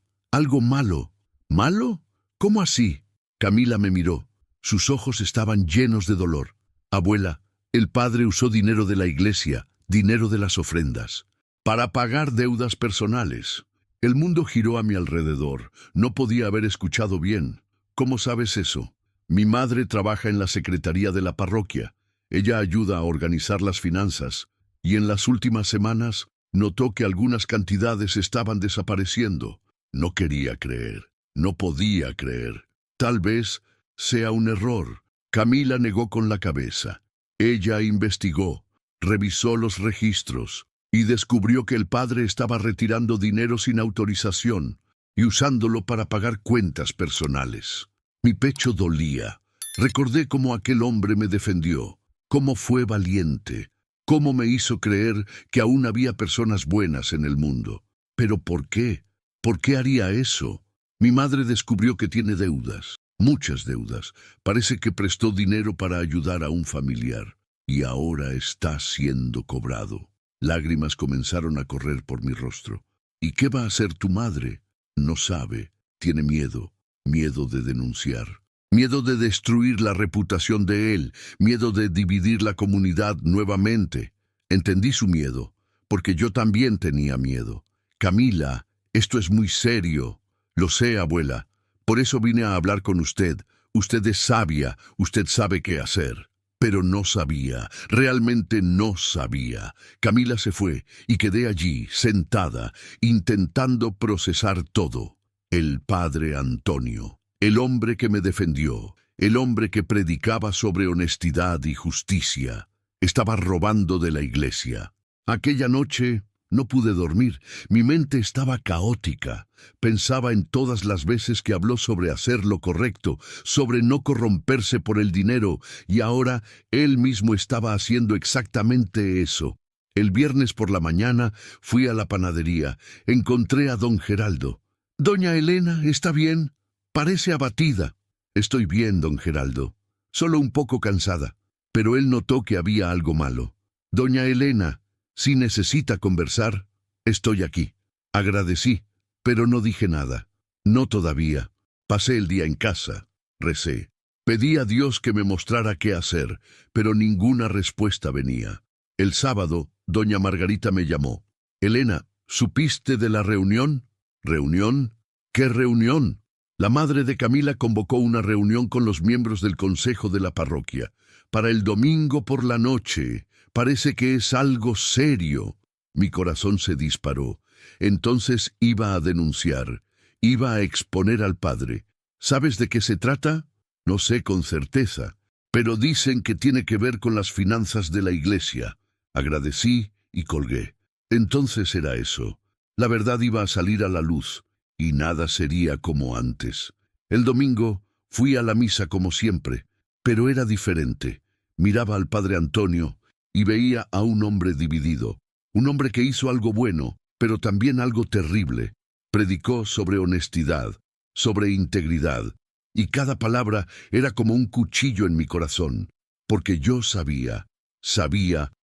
Speaker 1: malo. ¿Malo? ¿Cómo así? Camila me miró. Sus ojos estaban llenos de dolor. Abuela, el padre usó dinero de la iglesia, dinero de las ofrendas, para pagar deudas personales. El mundo giró a mi alrededor. No podía haber escuchado bien. ¿Cómo sabes eso? Mi madre trabaja en la secretaría de la parroquia. Ella ayuda a organizar las finanzas, y en las últimas semanas notó que algunas cantidades estaban desapareciendo. No quería creer. No podía creer. Tal vez sea un error. Camila negó con la cabeza. Ella investigó, revisó los registros y descubrió que el padre estaba retirando dinero sin autorización y usándolo para pagar cuentas personales. Mi pecho dolía. Recordé cómo aquel hombre me defendió, cómo fue valiente, cómo me hizo creer que aún había personas buenas en el mundo. ¿Pero por qué? ¿Por qué haría eso? Mi madre descubrió que tiene deudas, muchas deudas. Parece que prestó dinero para ayudar a un familiar y ahora está siendo cobrado. Lágrimas comenzaron a correr por mi rostro. ¿Y qué va a hacer tu madre? No sabe, tiene miedo, miedo de denunciar, miedo de destruir la reputación de él, miedo de dividir la comunidad nuevamente. Entendí su miedo, porque yo también tenía miedo. Camila, esto es muy serio. Lo sé, abuela. Por eso vine a hablar con usted. Usted es sabia, usted sabe qué hacer. Pero no sabía, realmente no sabía. Camila se fue y quedé allí, sentada, intentando procesar todo. El padre Antonio, el hombre que me defendió, el hombre que predicaba sobre honestidad y justicia, estaba robando de la iglesia. Aquella noche no pude dormir, mi mente estaba caótica. Pensaba en todas las veces que habló sobre hacer lo correcto, sobre no corromperse por el dinero, y ahora él mismo estaba haciendo exactamente eso. El viernes por la mañana fui a la panadería, encontré a don Geraldo. «Doña Elena, ¿está bien? Parece abatida». «Estoy bien, don Geraldo, solo un poco cansada». Pero él notó que había algo malo. «Doña Elena, si necesita conversar, estoy aquí». Agradecí, pero no dije nada. No todavía. Pasé el día en casa. Recé. Pedí a Dios que me mostrara qué hacer, pero ninguna respuesta venía. El sábado, doña Margarita me llamó. «Elena, ¿supiste de la reunión?» «¿Reunión? ¿Qué reunión?» La madre de Camila convocó una reunión con los miembros del consejo de la parroquia. Para el domingo por la noche. Parece que es algo serio. Mi corazón se disparó. Entonces iba a denunciar. Iba a exponer al padre. ¿Sabes de qué se trata? No sé con certeza, pero dicen que tiene que ver con las finanzas de la iglesia. Agradecí y colgué. Entonces era eso. La verdad iba a salir a la luz, y nada sería como antes. El domingo fui a la misa como siempre, pero era diferente. Miraba al padre Antonio y veía a un hombre dividido, un hombre que hizo algo bueno, pero también algo terrible. Predicó sobre honestidad, sobre integridad, y cada palabra era como un cuchillo en mi corazón, porque yo sabía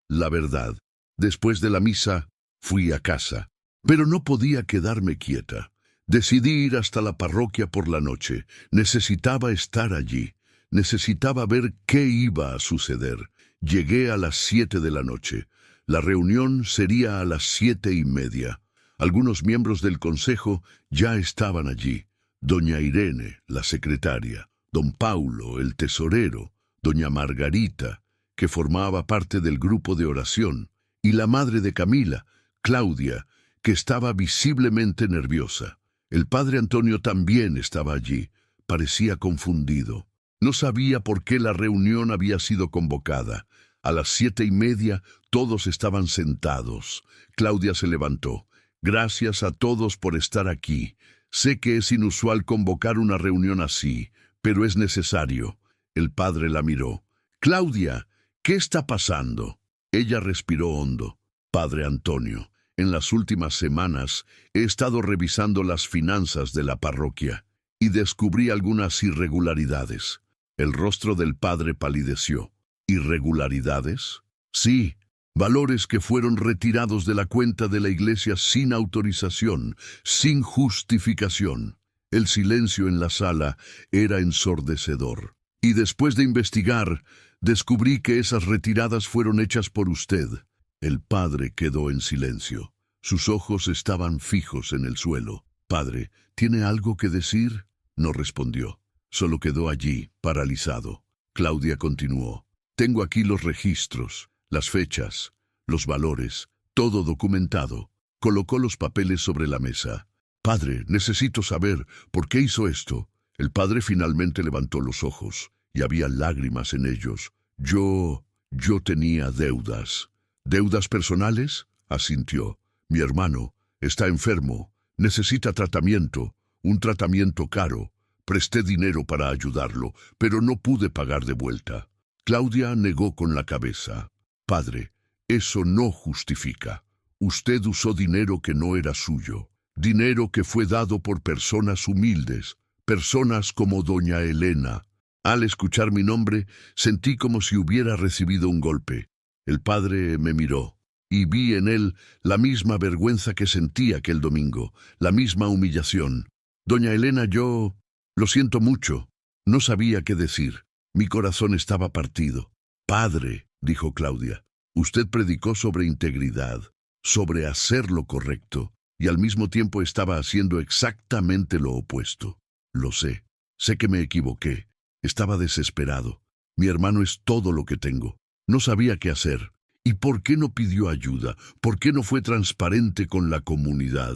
Speaker 1: la verdad. Después de la misa, fui a casa, pero no podía quedarme quieta. Decidí ir hasta la parroquia por la noche. Necesitaba estar allí. Necesitaba ver qué iba a suceder. Llegué a las 7 de la noche. La reunión sería a las 7:30. Algunos miembros del consejo ya estaban allí. Doña Irene, la secretaria, don Paulo, el tesorero, doña Margarita, que formaba parte del grupo de oración, y la madre de Camila, Claudia, que estaba visiblemente nerviosa. El padre Antonio también estaba allí. Parecía confundido. No sabía por qué la reunión había sido convocada. A las 7:30 todos estaban sentados. Claudia se levantó. «Gracias a todos por estar aquí. Sé que es inusual convocar una reunión así, pero es necesario». El padre la miró. «Claudia, ¿qué está pasando?» Ella respiró hondo. Padre Antonio, en las últimas semanas he estado revisando las finanzas de la parroquia y descubrí algunas irregularidades. El rostro del padre palideció. ¿Irregularidades? Sí, valores que fueron retirados de la cuenta de la iglesia sin autorización, sin justificación. El silencio en la sala era ensordecedor. Y después de investigar, descubrí que esas retiradas fueron hechas por usted. El padre quedó en silencio. Sus ojos estaban fijos en el suelo. «Padre, ¿tiene algo que decir?». No respondió. Solo quedó allí, paralizado. Claudia continuó. «Tengo aquí los registros, las fechas, los valores, todo documentado». Colocó los papeles sobre la mesa. «Padre, necesito saber por qué hizo esto». El padre finalmente levantó los ojos, y había lágrimas en ellos. Yo tenía deudas». «¿Deudas personales?», asintió. «Mi hermano está enfermo, necesita tratamiento, un tratamiento caro. Presté dinero para ayudarlo, pero no pude pagar de vuelta». Claudia negó con la cabeza. «Padre, eso no justifica. Usted usó dinero que no era suyo, dinero que fue dado por personas humildes, personas como doña Elena». Al escuchar mi nombre, sentí como si hubiera recibido un golpe. El padre me miró, y vi en él la misma vergüenza que sentí aquel domingo, la misma humillación. «Doña Elena, yo lo siento mucho». No sabía qué decir. Mi corazón estaba partido. «Padre», dijo Claudia, «usted predicó sobre integridad, sobre hacer lo correcto, y al mismo tiempo estaba haciendo exactamente lo opuesto. Lo sé. Sé que me equivoqué. Estaba desesperado. Mi hermano es todo lo que tengo. No sabía qué hacer. ¿Y por qué no pidió ayuda? ¿Por qué no fue transparente con la comunidad?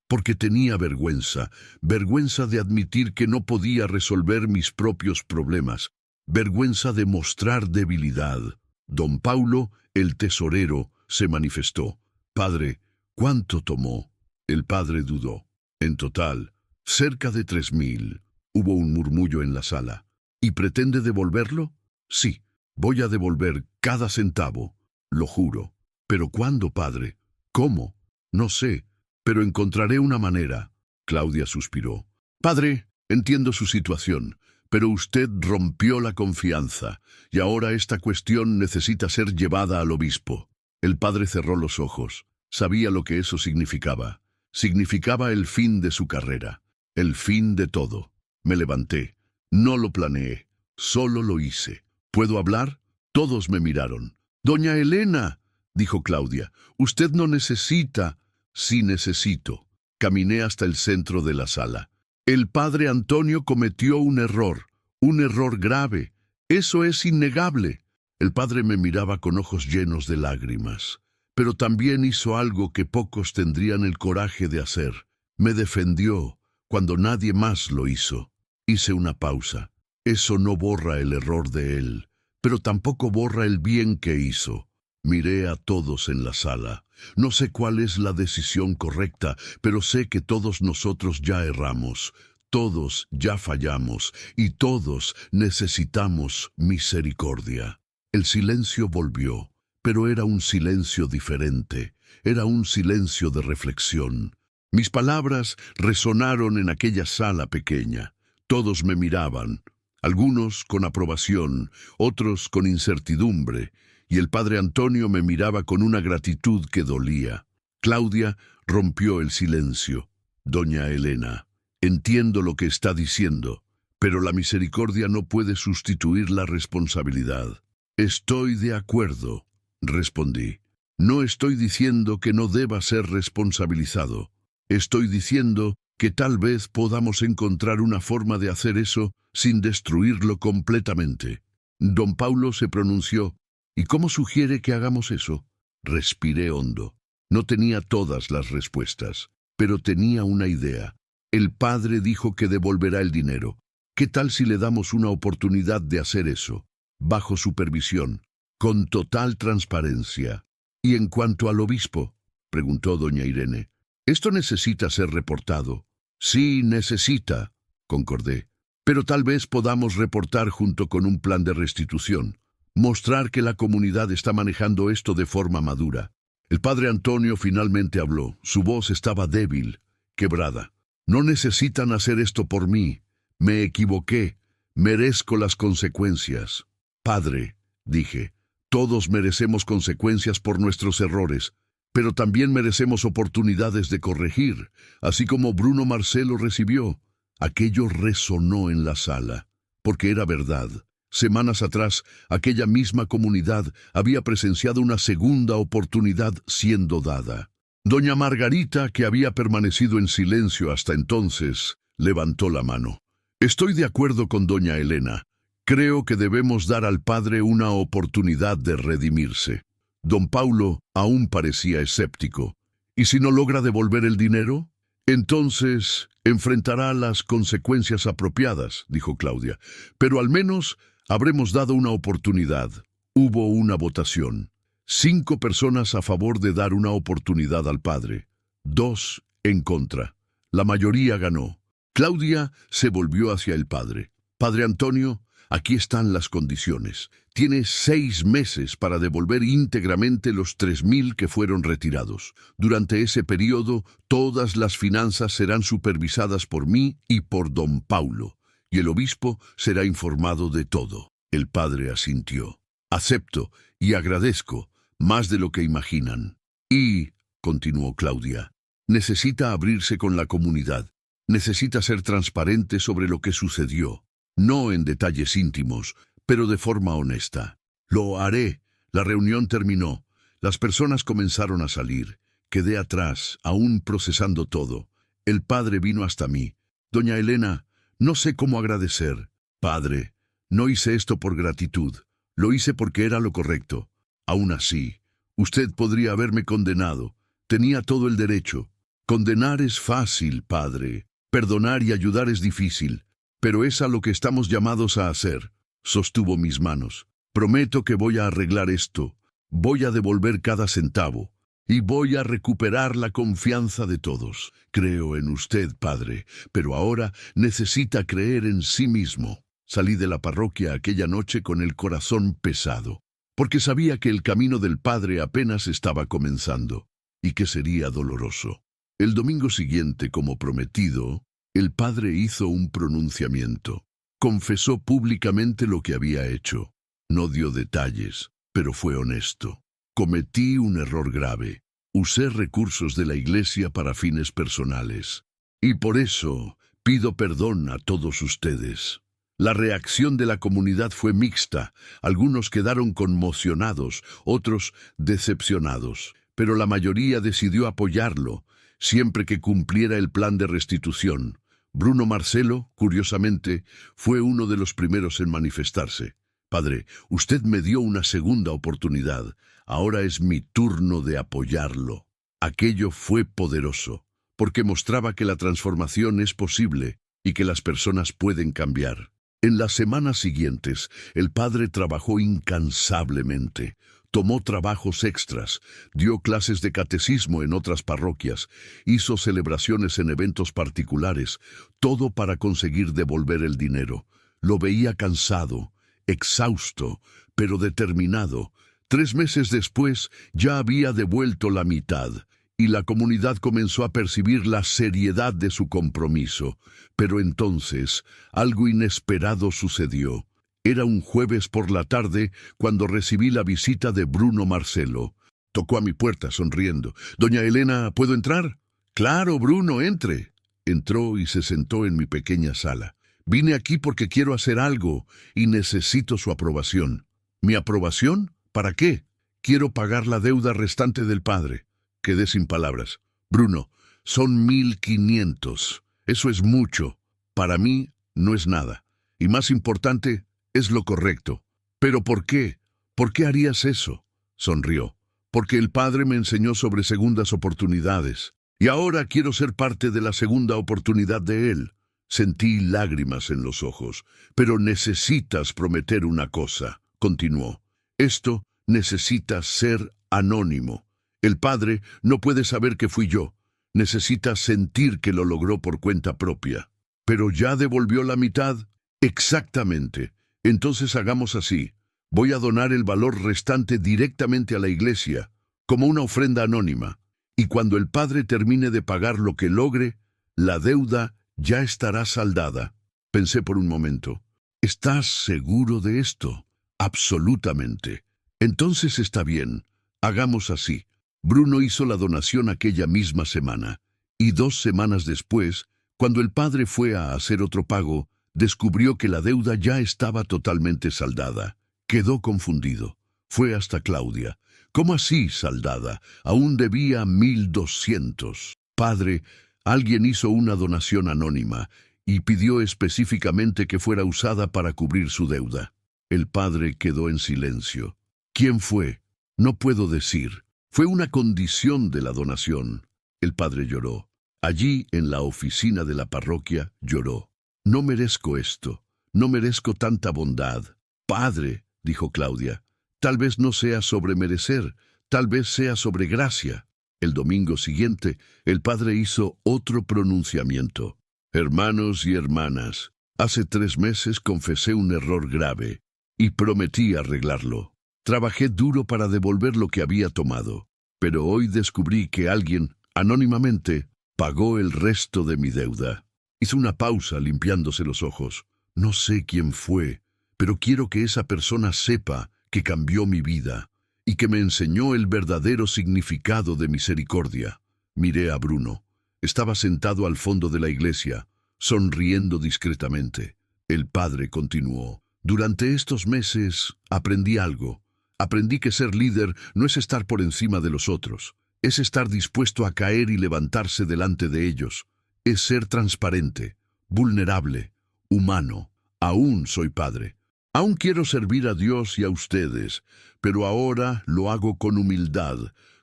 Speaker 1: Porque tenía vergüenza, vergüenza de admitir que no podía resolver mis propios problemas, vergüenza de mostrar debilidad». Don Paulo, el tesorero, se manifestó. «Padre, ¿cuánto tomó?». El padre dudó. «En total, cerca de 3.000. Hubo un murmullo en la sala. «¿Y pretende devolverlo?». «Sí, voy a devolver cada centavo, lo juro». «¿Pero cuándo, padre?». «¿Cómo?». «No sé, pero encontraré una manera». Claudia suspiró. «Padre, entiendo su situación, pero usted rompió la confianza, y ahora esta cuestión necesita ser llevada al obispo». El padre cerró los ojos. Sabía lo que eso significaba. Significaba el fin de su carrera, el fin de todo. Me levanté. No lo planeé, solo lo hice. «¿Puedo hablar?». Todos me miraron. «Doña Elena», dijo Claudia, «usted no necesita». «Sí necesito». Caminé hasta el centro de la sala. «El padre Antonio cometió un error grave. Eso es innegable». El padre me miraba con ojos llenos de lágrimas. Pero también hizo algo que pocos tendrían el coraje de hacer. Me defendió cuando nadie más lo hizo. Hice una pausa. Eso no borra el error de él, pero tampoco borra el bien que hizo. Miré a todos en la sala. No sé cuál es la decisión correcta, pero sé que todos nosotros ya erramos, todos ya fallamos y todos necesitamos misericordia. El silencio volvió, pero era un silencio diferente, era un silencio de reflexión. Mis palabras resonaron en aquella sala pequeña. Todos me miraban, algunos con aprobación, otros con incertidumbre, y el padre Antonio me miraba con una gratitud que dolía. Claudia rompió el silencio. «Doña Elena, entiendo lo que está diciendo, pero la misericordia no puede sustituir la responsabilidad». «Estoy de acuerdo», respondí. «No estoy diciendo que no deba ser responsabilizado. Estoy diciendo que tal vez podamos encontrar una forma de hacer eso sin destruirlo completamente». Don Paulo se pronunció. «¿Y cómo sugiere que hagamos eso?». Respiré hondo. No tenía todas las respuestas, pero tenía una idea. El padre dijo que devolverá el dinero. ¿Qué tal si le damos una oportunidad de hacer eso? Bajo supervisión, con total transparencia. «¿Y en cuanto al obispo?», preguntó doña Irene. «Esto necesita ser reportado». «Sí, necesita», concordé. «Pero tal vez podamos reportar junto con un plan de restitución». Mostrar que la comunidad está manejando esto de forma madura. El padre Antonio finalmente habló. Su voz estaba débil, quebrada. No necesitan hacer esto por mí. Me equivoqué. Merezco las consecuencias. Padre, dije, todos merecemos consecuencias por nuestros errores, pero también merecemos oportunidades de corregir, así como Bruno Marcelo recibió. Aquello resonó en la sala, porque era verdad. Semanas atrás, aquella misma comunidad había presenciado una segunda oportunidad siendo dada. Doña Margarita, que había permanecido en silencio hasta entonces, levantó la mano. Estoy de acuerdo con doña Elena. Creo que debemos dar al padre una oportunidad de redimirse. Don Paulo aún parecía escéptico. ¿Y si no logra devolver el dinero? Entonces enfrentará las consecuencias apropiadas, dijo Claudia. Pero al menos habremos dado una oportunidad. Hubo una votación. 5 personas a favor de dar una oportunidad al padre. 2 en contra. La mayoría ganó. Claudia se volvió hacia el padre. Padre Antonio, aquí están las condiciones. Tiene 6 meses para devolver íntegramente los 3.000 que fueron retirados. Durante ese periodo, todas las finanzas serán supervisadas por mí y por don Paulo, y el obispo será informado de todo. El padre asintió. Acepto y agradezco, más de lo que imaginan. Y, continuó Claudia, necesita abrirse con la comunidad. Necesita ser transparente sobre lo que sucedió. No en detalles íntimos, pero de forma honesta. Lo haré. La reunión terminó. Las personas comenzaron a salir. Quedé atrás, aún procesando todo. El padre vino hasta mí. Doña Elena, no sé cómo agradecer. Padre, no hice esto por gratitud. Lo hice porque era lo correcto. Aún así, usted podría haberme condenado. Tenía todo el derecho. Condenar es fácil, padre. Perdonar y ayudar es difícil. Pero es a lo que estamos llamados a hacer. Sostuvo mis manos. Prometo que voy a arreglar esto. Voy a devolver cada centavo. Y voy a recuperar la confianza de todos. Creo en usted, padre, pero ahora necesita creer en sí mismo. Salí de la parroquia aquella noche con el corazón pesado, porque sabía que el camino del padre apenas estaba comenzando, y que sería doloroso. El domingo siguiente, como prometido, el padre hizo un pronunciamiento. Confesó públicamente lo que había hecho. No dio detalles, pero fue honesto. Cometí un error grave. Usé recursos de la iglesia para fines personales. Y por eso pido perdón a todos ustedes. La reacción de la comunidad fue mixta. Algunos quedaron conmocionados, otros decepcionados. Pero la mayoría decidió apoyarlo, siempre que cumpliera el plan de restitución. Bruno Marcelo, curiosamente, fue uno de los primeros en manifestarse. Padre, usted me dio una segunda oportunidad. Ahora es mi turno de apoyarlo. Aquello fue poderoso, porque mostraba que la transformación es posible y que las personas pueden cambiar. En las semanas siguientes, el padre trabajó incansablemente. Tomó trabajos extras, dio clases de catecismo en otras parroquias, hizo celebraciones en eventos particulares, todo para conseguir devolver el dinero. Lo veía cansado, exhausto, pero determinado. 3 meses después ya había devuelto la mitad, y la comunidad comenzó a percibir la seriedad de su compromiso. Pero entonces algo inesperado sucedió. Era un jueves por la tarde cuando recibí la visita de Bruno Marcelo. Tocó a mi puerta sonriendo. «Doña Elena, ¿puedo entrar?» «Claro, Bruno, entre». Entró y se sentó en mi pequeña sala. «Vine aquí porque quiero hacer algo y necesito su aprobación». «¿Mi aprobación? ¿Para qué?» «Quiero pagar la deuda restante del padre». Quedé sin palabras. «Bruno, son 1.500. Eso es mucho. Para mí no es nada. Y más importante, es lo correcto». «¿Pero por qué? ¿Por qué harías eso?». Sonrió. «Porque el padre me enseñó sobre segundas oportunidades. Y ahora quiero ser parte de la segunda oportunidad de él». Sentí lágrimas en los ojos. «Pero necesitas prometer una cosa», continuó. «Esto necesita ser anónimo. El padre no puede saber que fui yo. Necesita sentir que lo logró por cuenta propia». «¿Pero ya devolvió la mitad?» «Exactamente. Entonces hagamos así. Voy a donar el valor restante directamente a la iglesia, como una ofrenda anónima. Y cuando el padre termine de pagar lo que logre, la deuda ya estará saldada. Pensé por un momento. ¿Estás seguro de esto? Absolutamente. Entonces está bien. Hagamos así. Bruno hizo la donación aquella misma semana. Y 2 semanas después, cuando el padre fue a hacer otro pago, descubrió que la deuda ya estaba totalmente saldada. Quedó confundido. Fue hasta Claudia. ¿Cómo así, saldada? Aún debía 1.200. Padre, alguien hizo una donación anónima y pidió específicamente que fuera usada para cubrir su deuda. El padre quedó en silencio. ¿Quién fue? No puedo decir. Fue una condición de la donación. El padre lloró. Allí, en la oficina de la parroquia, lloró. No merezco esto. No merezco tanta bondad. Padre, dijo Claudia, tal vez no sea sobre merecer, tal vez sea sobre gracia. El domingo siguiente, el padre hizo otro pronunciamiento. Hermanos y hermanas, hace 3 meses confesé un error grave y prometí arreglarlo. Trabajé duro para devolver lo que había tomado, pero hoy descubrí que alguien, anónimamente, pagó el resto de mi deuda. Hizo una pausa limpiándose los ojos. No sé quién fue, pero quiero que esa persona sepa que cambió mi vida y que me enseñó el verdadero significado de misericordia. Miré a Bruno. Estaba sentado al fondo de la iglesia, sonriendo discretamente. El padre continuó. Durante estos meses aprendí algo. Aprendí que ser líder no es estar por encima de los otros. Es estar dispuesto a caer y levantarse delante de ellos. Es ser transparente, vulnerable, humano. Aún soy padre. Aún quiero servir a Dios y a ustedes, pero ahora lo hago con humildad,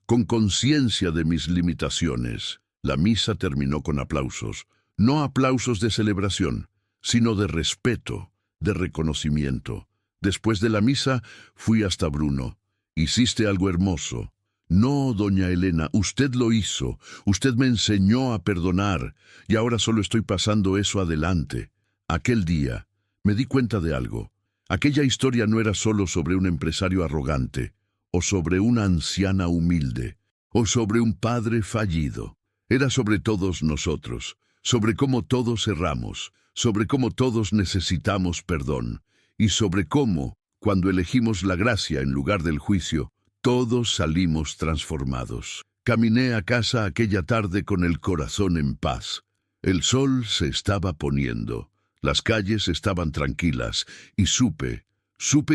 Speaker 1: con conciencia de mis limitaciones. La misa terminó con aplausos. No aplausos de celebración, sino de respeto, de reconocimiento. Después de la misa, fui hasta Bruno. Hiciste algo hermoso. No, doña Elena, usted lo hizo. Usted me enseñó a perdonar, y ahora solo estoy pasando eso adelante. Aquel día, me di cuenta de algo. Aquella historia no era solo sobre un empresario arrogante, o sobre una anciana humilde, o sobre un padre fallido. Era sobre todos nosotros, sobre cómo todos erramos, sobre cómo todos necesitamos perdón, y sobre cómo, cuando elegimos la gracia en lugar del juicio, todos salimos transformados. Caminé a casa aquella tarde con el corazón en paz. El sol se estaba poniendo. Las calles estaban tranquilas y supe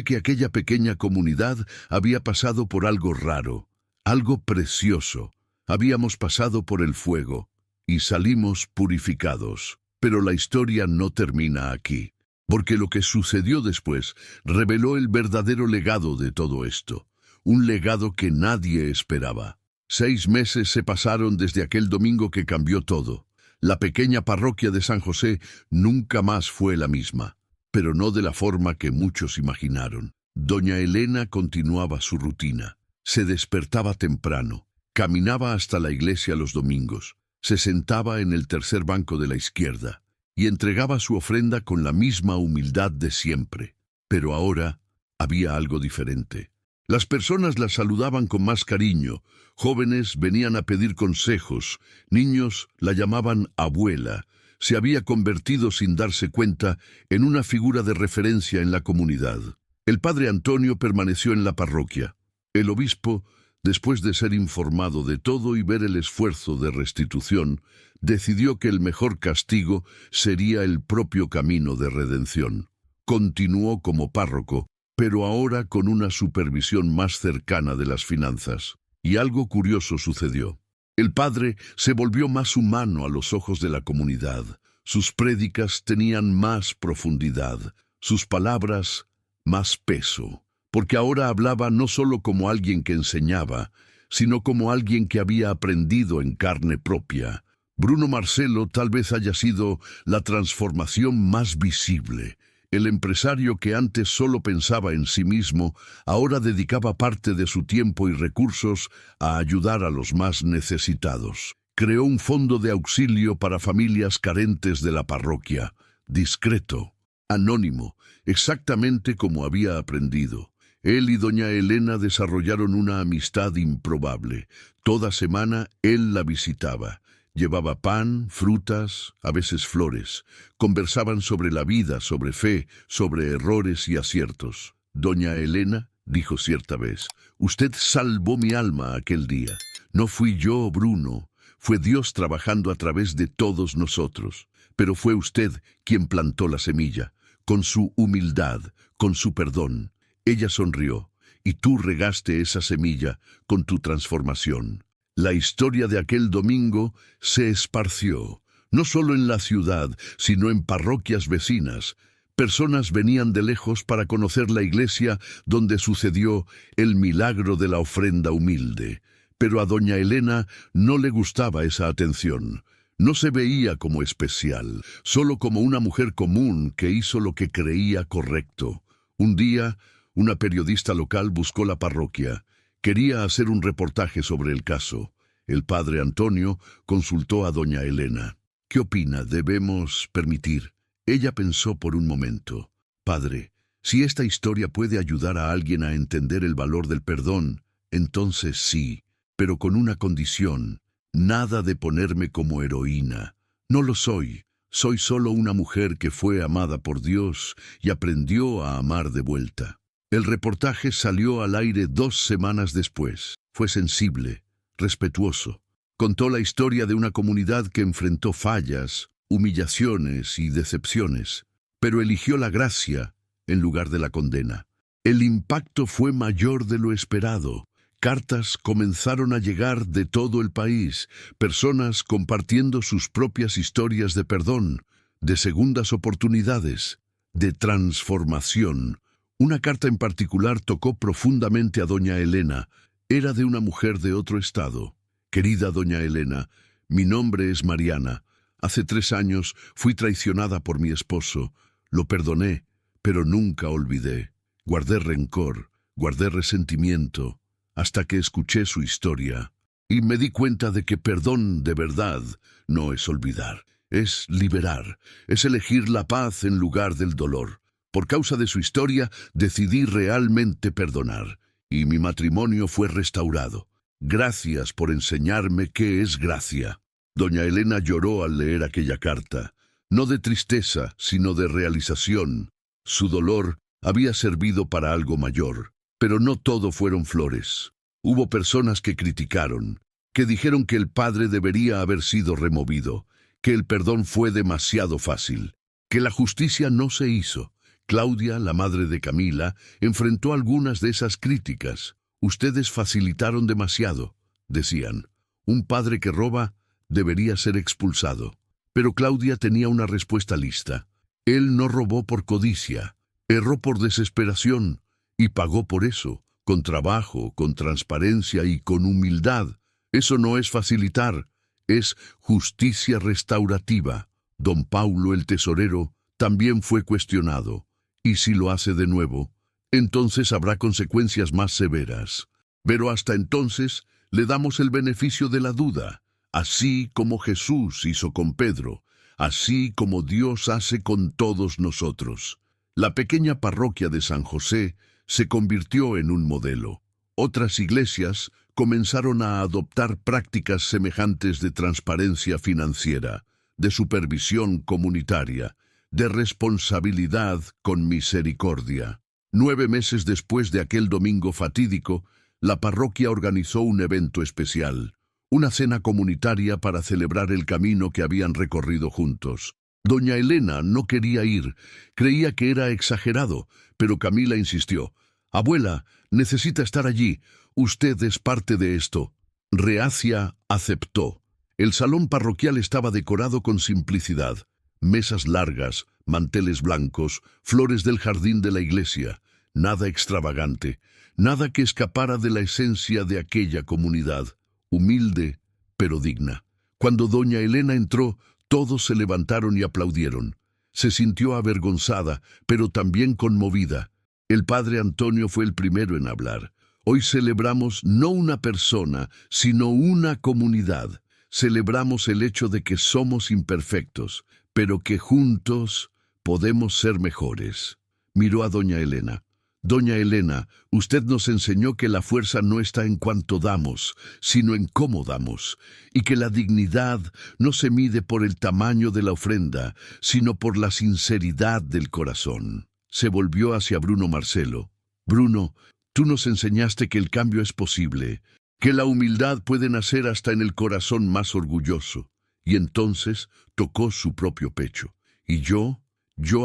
Speaker 1: que aquella pequeña comunidad había pasado por algo raro, algo precioso. Habíamos pasado por el fuego y salimos purificados. Pero la historia no termina aquí, porque lo que sucedió después reveló el verdadero legado de todo esto, un legado que nadie esperaba. 6 meses se pasaron desde aquel domingo que cambió todo. La pequeña parroquia de San José nunca más fue la misma, pero no de la forma que muchos imaginaron. Doña Elena continuaba su rutina. Se despertaba temprano, caminaba hasta la iglesia los domingos, se sentaba en el tercer banco de la izquierda y entregaba su ofrenda con la misma humildad de siempre. Pero ahora había algo diferente. Las personas la saludaban con más cariño, jóvenes venían a pedir consejos, niños la llamaban abuela. Se había convertido sin darse cuenta en una figura de referencia en la comunidad. El padre Antonio permaneció en la parroquia. El obispo, después de ser informado de todo y ver el esfuerzo de restitución, decidió que el mejor castigo sería el propio camino de redención. Continuó como párroco, pero ahora con una supervisión más cercana de las finanzas. Y algo curioso sucedió. El padre se volvió más humano a los ojos de la comunidad. Sus prédicas tenían más profundidad, sus palabras más peso, porque ahora hablaba no solo como alguien que enseñaba, sino como alguien que había aprendido en carne propia. Bruno Marcelo tal vez haya sido la transformación más visible. El empresario que antes solo pensaba en sí mismo, ahora dedicaba parte de su tiempo y recursos a ayudar a los más necesitados. Creó un fondo de auxilio para familias carentes de la parroquia, discreto, anónimo, exactamente como había aprendido. Él y doña Elena desarrollaron una amistad improbable. Toda semana él la visitaba. Llevaba pan, frutas, a veces flores. Conversaban sobre la vida, sobre fe, sobre errores y aciertos. Doña Elena dijo cierta vez: «Usted salvó mi alma aquel día. No fui yo, Bruno. Fue Dios trabajando a través de todos nosotros. Pero fue usted quien plantó la semilla, con su humildad, con su perdón». Ella sonrió, y tú regaste esa semilla con tu transformación. La historia de aquel domingo se esparció, no solo en la ciudad, sino en parroquias vecinas. Personas venían de lejos para conocer la iglesia donde sucedió el milagro de la ofrenda humilde. Pero a doña Elena no le gustaba esa atención. No se veía como especial, solo como una mujer común que hizo lo que creía correcto. Un día, una periodista local buscó la parroquia. Quería hacer un reportaje sobre el caso. El padre Antonio consultó a doña Elena. «¿Qué opina? ¿Debemos permitir?» Ella pensó por un momento. «Padre, si esta historia puede ayudar a alguien a entender el valor del perdón, entonces sí, pero con una condición: nada de ponerme como heroína. No lo soy. Soy solo una mujer que fue amada por Dios y aprendió a amar de vuelta». El reportaje salió al aire 2 semanas después. Fue sensible, respetuoso. Contó la historia de una comunidad que enfrentó fallas, humillaciones y decepciones, pero eligió la gracia en lugar de la condena. El impacto fue mayor de lo esperado. Cartas comenzaron a llegar de todo el país, personas compartiendo sus propias historias de perdón, de segundas oportunidades, de transformación. Una carta en particular tocó profundamente a doña Elena. Era de una mujer de otro estado. «Querida doña Elena, mi nombre es Mariana. Hace 3 años fui traicionada por mi esposo. Lo perdoné, pero nunca olvidé. Guardé rencor, guardé resentimiento, hasta que escuché su historia. Y me di cuenta de que perdón de verdad no es olvidar, es liberar, es elegir la paz en lugar del dolor. Por causa de su historia, decidí realmente perdonar, y mi matrimonio fue restaurado. Gracias por enseñarme qué es gracia». Doña Elena lloró al leer aquella carta, no de tristeza, sino de realización. Su dolor había servido para algo mayor, pero no todo fueron flores. Hubo personas que criticaron, que dijeron que el padre debería haber sido removido, que el perdón fue demasiado fácil, que la justicia no se hizo. Claudia, la madre de Camila, enfrentó algunas de esas críticas. «Ustedes facilitaron demasiado», decían. «Un padre que roba debería ser expulsado». Pero Claudia tenía una respuesta lista. Él no robó por codicia, erró por desesperación y pagó por eso, con trabajo, con transparencia y con humildad. Eso no es facilitar, es justicia restaurativa. Don Paulo el tesorero también fue cuestionado. Y si lo hace de nuevo, entonces habrá consecuencias más severas. Pero hasta entonces le damos el beneficio de la duda, así como Jesús hizo con Pedro, así como Dios hace con todos nosotros. La pequeña parroquia de San José se convirtió en un modelo. Otras iglesias comenzaron a adoptar prácticas semejantes de transparencia financiera, de supervisión comunitaria, de responsabilidad con misericordia. 9 meses después de aquel domingo fatídico, la parroquia organizó un evento especial, una cena comunitaria para celebrar el camino que habían recorrido juntos. Doña Elena no quería ir, creía que era exagerado, pero Camila insistió. «Abuela, necesita estar allí, usted es parte de esto». Reacia aceptó. El salón parroquial estaba decorado con simplicidad. Mesas largas, manteles blancos, flores del jardín de la iglesia. Nada extravagante, nada que escapara de la esencia de aquella comunidad. Humilde, pero digna. Cuando doña Elena entró, todos se levantaron y aplaudieron. Se sintió avergonzada, pero también conmovida. El padre Antonio fue el primero en hablar. «Hoy celebramos no una persona, sino una comunidad. Celebramos el hecho de que somos imperfectos, pero que juntos podemos ser mejores». Miró a doña Elena. Doña Elena, usted nos enseñó que la fuerza no está en cuánto damos, sino en cómo damos, y que la dignidad no se mide por el tamaño de la ofrenda, sino por la sinceridad del corazón. Se volvió hacia Bruno Marcelo. Bruno, tú nos enseñaste que el cambio es posible, que la humildad puede nacer hasta en el corazón más orgulloso. Y entonces tocó su propio pecho. Y yo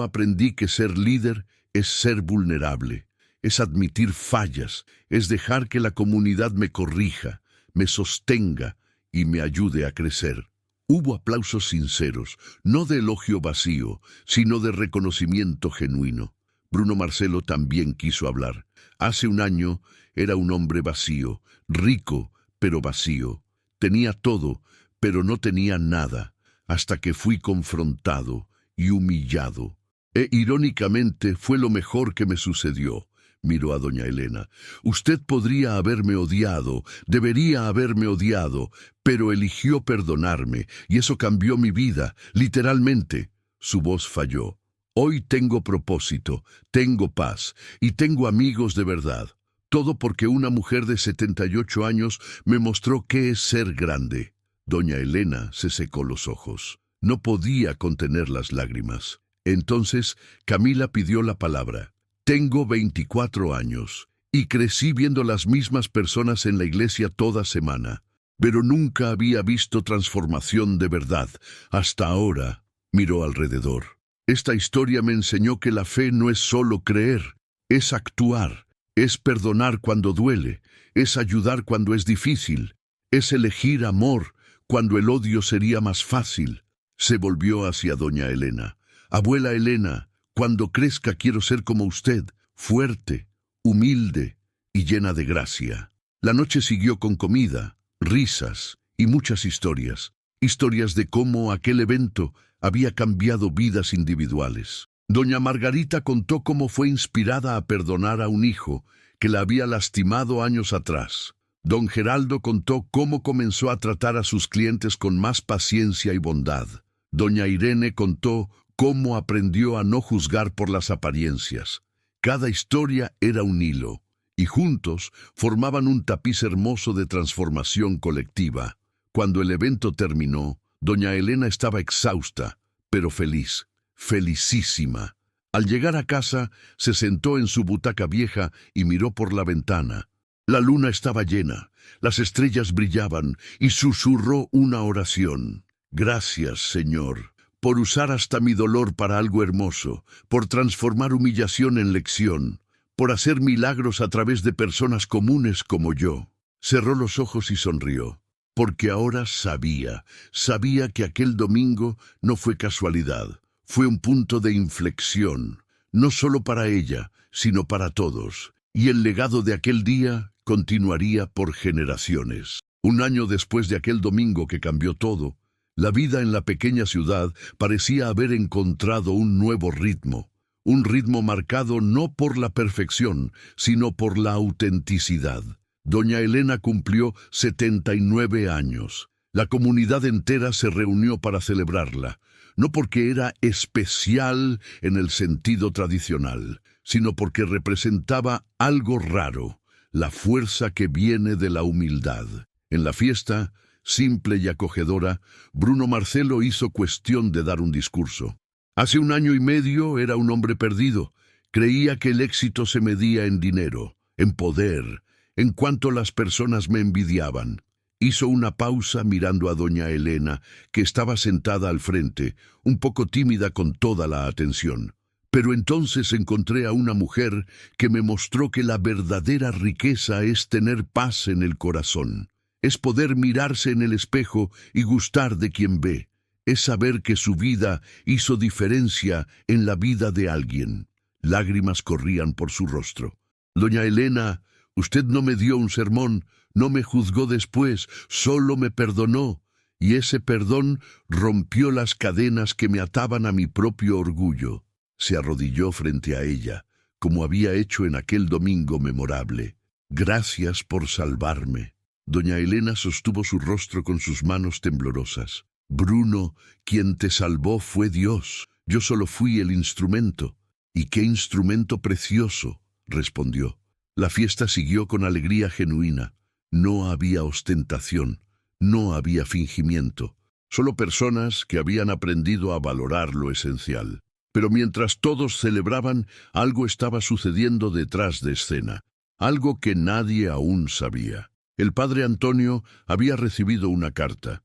Speaker 1: aprendí que ser líder es ser vulnerable, es admitir fallas, es dejar que la comunidad me corrija, me sostenga y me ayude a crecer. Hubo aplausos sinceros, no de elogio vacío, sino de reconocimiento genuino. Bruno Marcelo también quiso hablar. Hace un año era un hombre vacío, rico, pero vacío. Tenía todo, pero no tenía nada, hasta que fui confrontado y humillado. Irónicamente, fue lo mejor que me sucedió. Miró a doña Elena. Usted podría haberme odiado, debería haberme odiado, pero eligió perdonarme, y eso cambió mi vida, literalmente. Su voz falló. Hoy tengo propósito, tengo paz, y tengo amigos de verdad. Todo porque una mujer de 78 años me mostró qué es ser grande. Doña Elena se secó los ojos. No podía contener las lágrimas. Entonces Camila pidió la palabra. Tengo 24 años y crecí viendo las mismas personas en la iglesia toda semana, pero nunca había visto transformación de verdad. Hasta ahora. Miró alrededor. Esta historia me enseñó que la fe no es solo creer, es actuar, es perdonar cuando duele, es ayudar cuando es difícil, es elegir amor cuando el odio sería más fácil. Se volvió hacia doña Elena. Abuela Elena, cuando crezca quiero ser como usted, fuerte, humilde y llena de gracia. La noche siguió con comida, risas y muchas historias. Historias de cómo aquel evento había cambiado vidas individuales. Doña Margarita contó cómo fue inspirada a perdonar a un hijo que la había lastimado años atrás. Don Geraldo contó cómo comenzó a tratar a sus clientes con más paciencia y bondad. Doña Irene contó cómo aprendió a no juzgar por las apariencias. Cada historia era un hilo, y juntos formaban un tapiz hermoso de transformación colectiva. Cuando el evento terminó, doña Elena estaba exhausta, pero feliz, felicísima. Al llegar a casa, se sentó en su butaca vieja y miró por la ventana. La luna estaba llena, las estrellas brillaban y susurró una oración. Gracias, Señor, por usar hasta mi dolor para algo hermoso, por transformar humillación en lección, por hacer milagros a través de personas comunes como yo. Cerró los ojos y sonrió, porque ahora sabía que aquel domingo no fue casualidad, fue un punto de inflexión, no solo para ella, sino para todos, y el legado de aquel día continuaría por generaciones. Un año después de aquel domingo que cambió todo, la vida en la pequeña ciudad parecía haber encontrado un nuevo ritmo, un ritmo marcado no por la perfección, sino por la autenticidad. Doña Elena cumplió 79 años. La comunidad entera se reunió para celebrarla, no porque era especial en el sentido tradicional, sino porque representaba algo raro, la fuerza que viene de la humildad. En la fiesta, simple y acogedora, Bruno Marcelo hizo cuestión de dar un discurso. Hace un año y medio era un hombre perdido. Creía que el éxito se medía en dinero, en poder, en cuanto las personas me envidiaban. Hizo una pausa mirando a doña Elena, que estaba sentada al frente, un poco tímida con toda la atención. Pero entonces encontré a una mujer que me mostró que la verdadera riqueza es tener paz en el corazón. Es poder mirarse en el espejo y gustar de quien ve. Es saber que su vida hizo diferencia en la vida de alguien. Lágrimas corrían por su rostro. Doña Elena, usted no me dio un sermón, no me juzgó después, solo me perdonó. Y ese perdón rompió las cadenas que me ataban a mi propio orgullo. Se arrodilló frente a ella, como había hecho en aquel domingo memorable. Gracias por salvarme. Doña Elena sostuvo su rostro con sus manos temblorosas. Bruno, quien te salvó fue Dios. Yo solo fui el instrumento. Y qué instrumento precioso. respondió. La fiesta siguió con alegría genuina. No había ostentación, no había fingimiento, solo personas que habían aprendido a valorar lo esencial. Pero mientras todos celebraban, algo estaba sucediendo detrás de escena, algo que nadie aún sabía. El padre Antonio había recibido una carta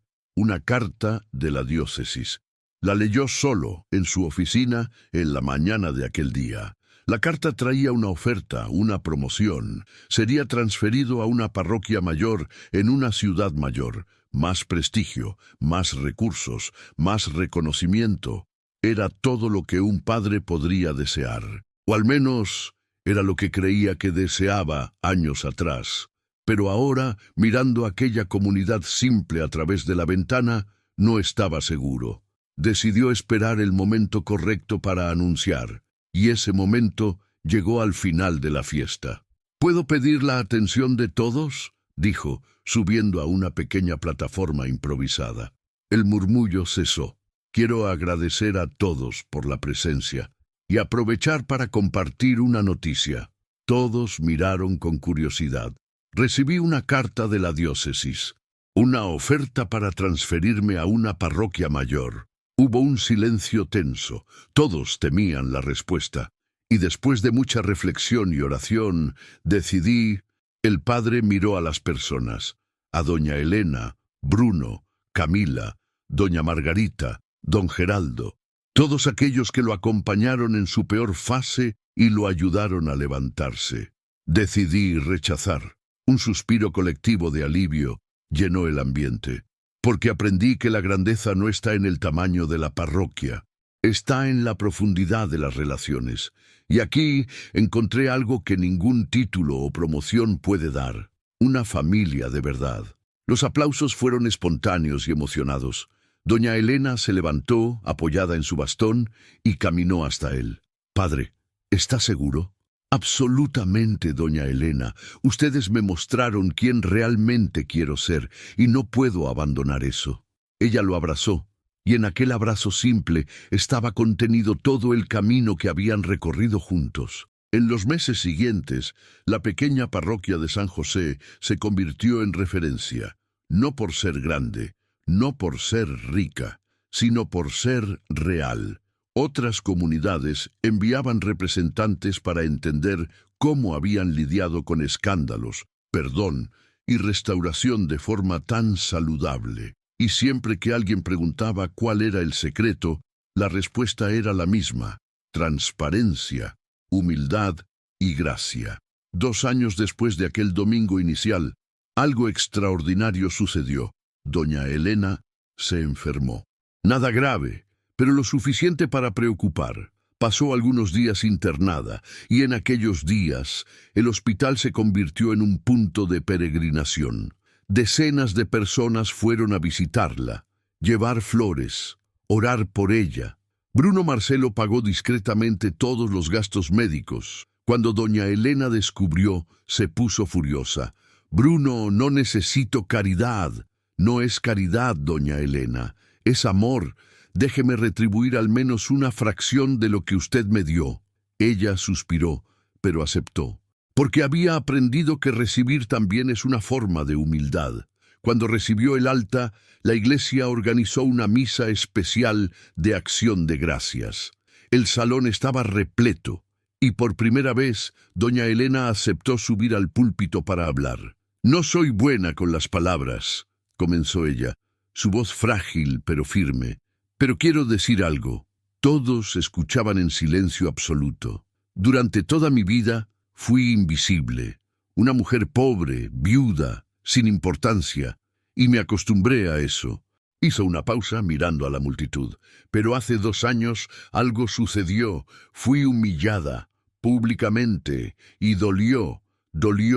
Speaker 1: de la diócesis. La leyó solo en su oficina en la mañana de aquel día. La carta traía una oferta, una promoción. Sería transferido a una parroquia mayor en una ciudad mayor. Más prestigio, más recursos, más reconocimiento. Era todo lo que un padre podría desear. O al menos era lo que creía que deseaba años atrás. Pero ahora, mirando aquella comunidad simple a través de la ventana, no estaba seguro. Decidió esperar el momento correcto para anunciar. Y ese momento llegó al final de la fiesta. ¿Puedo pedir la atención de todos?, dijo, subiendo a una pequeña plataforma improvisada. El murmullo cesó. Quiero agradecer a todos por la presencia y aprovechar para compartir una noticia. Todos miraron con curiosidad. Recibí una carta de la diócesis, una oferta para transferirme a una parroquia mayor. Hubo un silencio tenso. Todos temían la respuesta. Y después de mucha reflexión y oración, decidí. El padre miró a las personas, a doña Elena, Bruno, Camila, doña Margarita, don Geraldo, todos aquellos que lo acompañaron en su peor fase y lo ayudaron a levantarse. Decidí rechazar. Un suspiro colectivo de alivio llenó el ambiente. Porque aprendí que la grandeza no está en el tamaño de la parroquia, está en la profundidad de las relaciones. Y aquí encontré algo que ningún título o promoción puede dar, una familia de verdad. Los aplausos fueron espontáneos y emocionados. Doña Elena se levantó, apoyada en su bastón, y caminó hasta él. «Padre, ¿está seguro?» «Absolutamente, doña Elena. Ustedes me mostraron quién realmente quiero ser, y no puedo abandonar eso». Ella lo abrazó, y en aquel abrazo simple estaba contenido todo el camino que habían recorrido juntos. En los meses siguientes, la pequeña parroquia de San José se convirtió en referencia, no por ser grande, no por ser rica, sino por ser real. Otras comunidades enviaban representantes para entender cómo habían lidiado con escándalos, perdón y restauración de forma tan saludable. Y siempre que alguien preguntaba cuál era el secreto, la respuesta era la misma: transparencia, humildad y gracia. 2 años después de aquel domingo inicial, algo extraordinario sucedió. Doña Elena se enfermó. Nada grave, pero lo suficiente para preocupar. Pasó algunos días internada, y en aquellos días el hospital se convirtió en un punto de peregrinación. Decenas de personas fueron a visitarla, llevar flores, orar por ella. Bruno Marcelo pagó discretamente todos los gastos médicos. Cuando doña Elena descubrió, se puso furiosa. «Bruno, no necesito caridad». «No es caridad, doña Elena, es amor. Déjeme retribuir al menos una fracción de lo que usted me dio». Ella suspiró, pero aceptó, porque había aprendido que recibir también es una forma de humildad. Cuando recibió el alta, la iglesia organizó una misa especial de acción de gracias. El salón estaba repleto, y por primera vez, doña Elena aceptó subir al púlpito para hablar. «No soy buena con las palabras», comenzó ella, su voz frágil pero firme. «Pero quiero decir algo». Todos escuchaban en silencio absoluto. «Durante toda mi vida fui invisible, una mujer pobre, viuda, sin importancia, y me acostumbré a eso». Hizo una pausa mirando a la multitud. «Pero hace 2 años algo sucedió. Fui humillada, públicamente, y dolió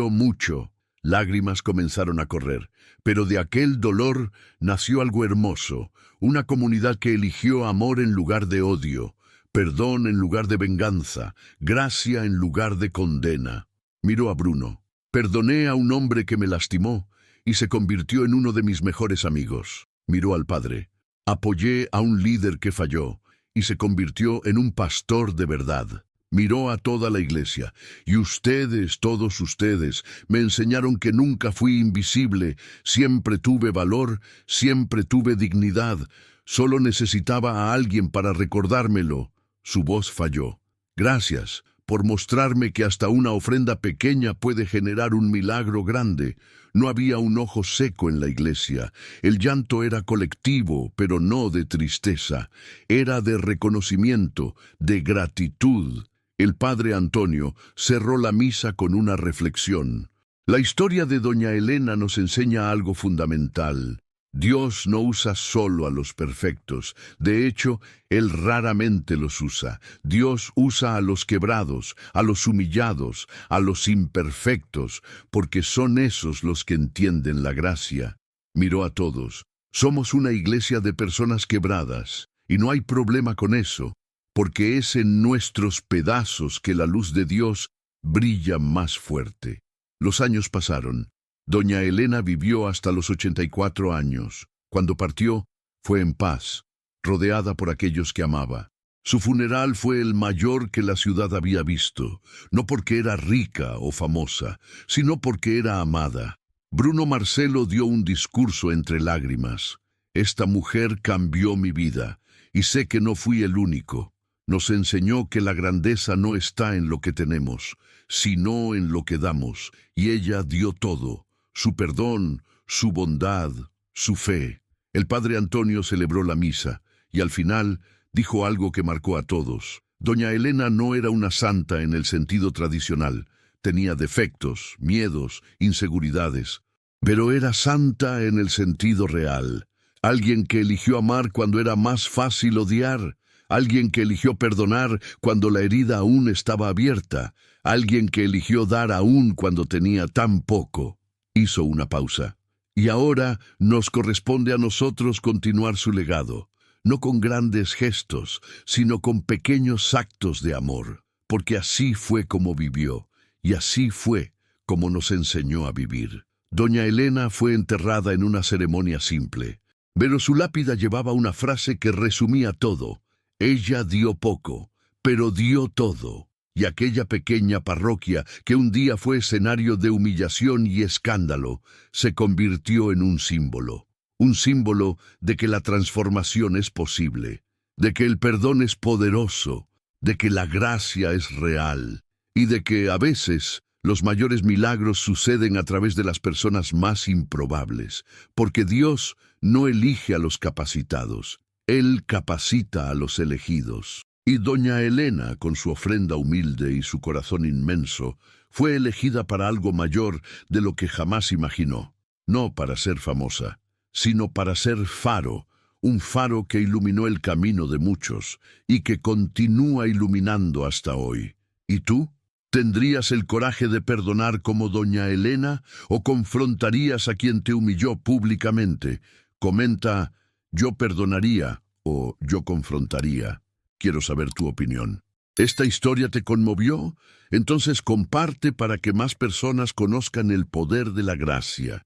Speaker 1: mucho». Lágrimas comenzaron a correr, pero de aquel dolor nació algo hermoso, una comunidad que eligió amor en lugar de odio, perdón en lugar de venganza, gracia en lugar de condena. Miró a Bruno. «Perdoné a un hombre que me lastimó y se convirtió en uno de mis mejores amigos». Miró al padre. «Apoyé a un líder que falló y se convirtió en un pastor de verdad». Miró a toda la iglesia. Y ustedes, todos ustedes, me enseñaron que nunca fui invisible, siempre tuve valor, siempre tuve dignidad. Solo necesitaba a alguien para recordármelo. Su voz falló. Gracias por mostrarme que hasta una ofrenda pequeña puede generar un milagro grande. No había un ojo seco en la iglesia. El llanto era colectivo, pero no de tristeza. Era de reconocimiento, de gratitud. El padre Antonio cerró la misa con una reflexión. La historia de doña Elena nos enseña algo fundamental. Dios no usa solo a los perfectos. De hecho, Él raramente los usa. Dios usa a los quebrados, a los humillados, a los imperfectos, porque son esos los que entienden la gracia. Miró a todos. Somos una iglesia de personas quebradas, y no hay problema con eso, porque es en nuestros pedazos que la luz de Dios brilla más fuerte. Los años pasaron. Doña Elena vivió hasta los 84 años. Cuando partió, fue en paz, rodeada por aquellos que amaba. Su funeral fue el mayor que la ciudad había visto, no porque era rica o famosa, sino porque era amada. Bruno Marcelo dio un discurso entre lágrimas. Esta mujer cambió mi vida, y sé que no fui el único. Nos enseñó que la grandeza no está en lo que tenemos, sino en lo que damos, y ella dio todo. Su perdón, su bondad, su fe. El padre Antonio celebró la misa y al final dijo algo que marcó a todos. Doña Elena no era una santa en el sentido tradicional. Tenía defectos, miedos, inseguridades. Pero era santa en el sentido real. Alguien que eligió amar cuando era más fácil odiar. Alguien que eligió perdonar cuando la herida aún estaba abierta. Alguien que eligió dar aún cuando tenía tan poco. Hizo una pausa. Y ahora nos corresponde a nosotros continuar su legado, no con grandes gestos, sino con pequeños actos de amor, porque así fue como vivió, y así fue como nos enseñó a vivir. Doña Elena fue enterrada en una ceremonia simple, pero su lápida llevaba una frase que resumía todo. Ella dio poco, pero dio todo. Y aquella pequeña parroquia, que un día fue escenario de humillación y escándalo, se convirtió en un símbolo de que la transformación es posible, de que el perdón es poderoso, de que la gracia es real, y de que a veces los mayores milagros suceden a través de las personas más improbables, porque Dios no elige a los capacitados, Él capacita a los elegidos. Y doña Elena, con su ofrenda humilde y su corazón inmenso, fue elegida para algo mayor de lo que jamás imaginó. No para ser famosa, sino para ser faro, un faro que iluminó el camino de muchos y que continúa iluminando hasta hoy. ¿Y tú? ¿Tendrías el coraje de perdonar como doña Elena o confrontarías a quien te humilló públicamente? Comenta, yo perdonaría o yo confrontaría. Quiero saber tu opinión. ¿Esta historia te conmovió? Entonces comparte para que más personas conozcan el poder de la gracia.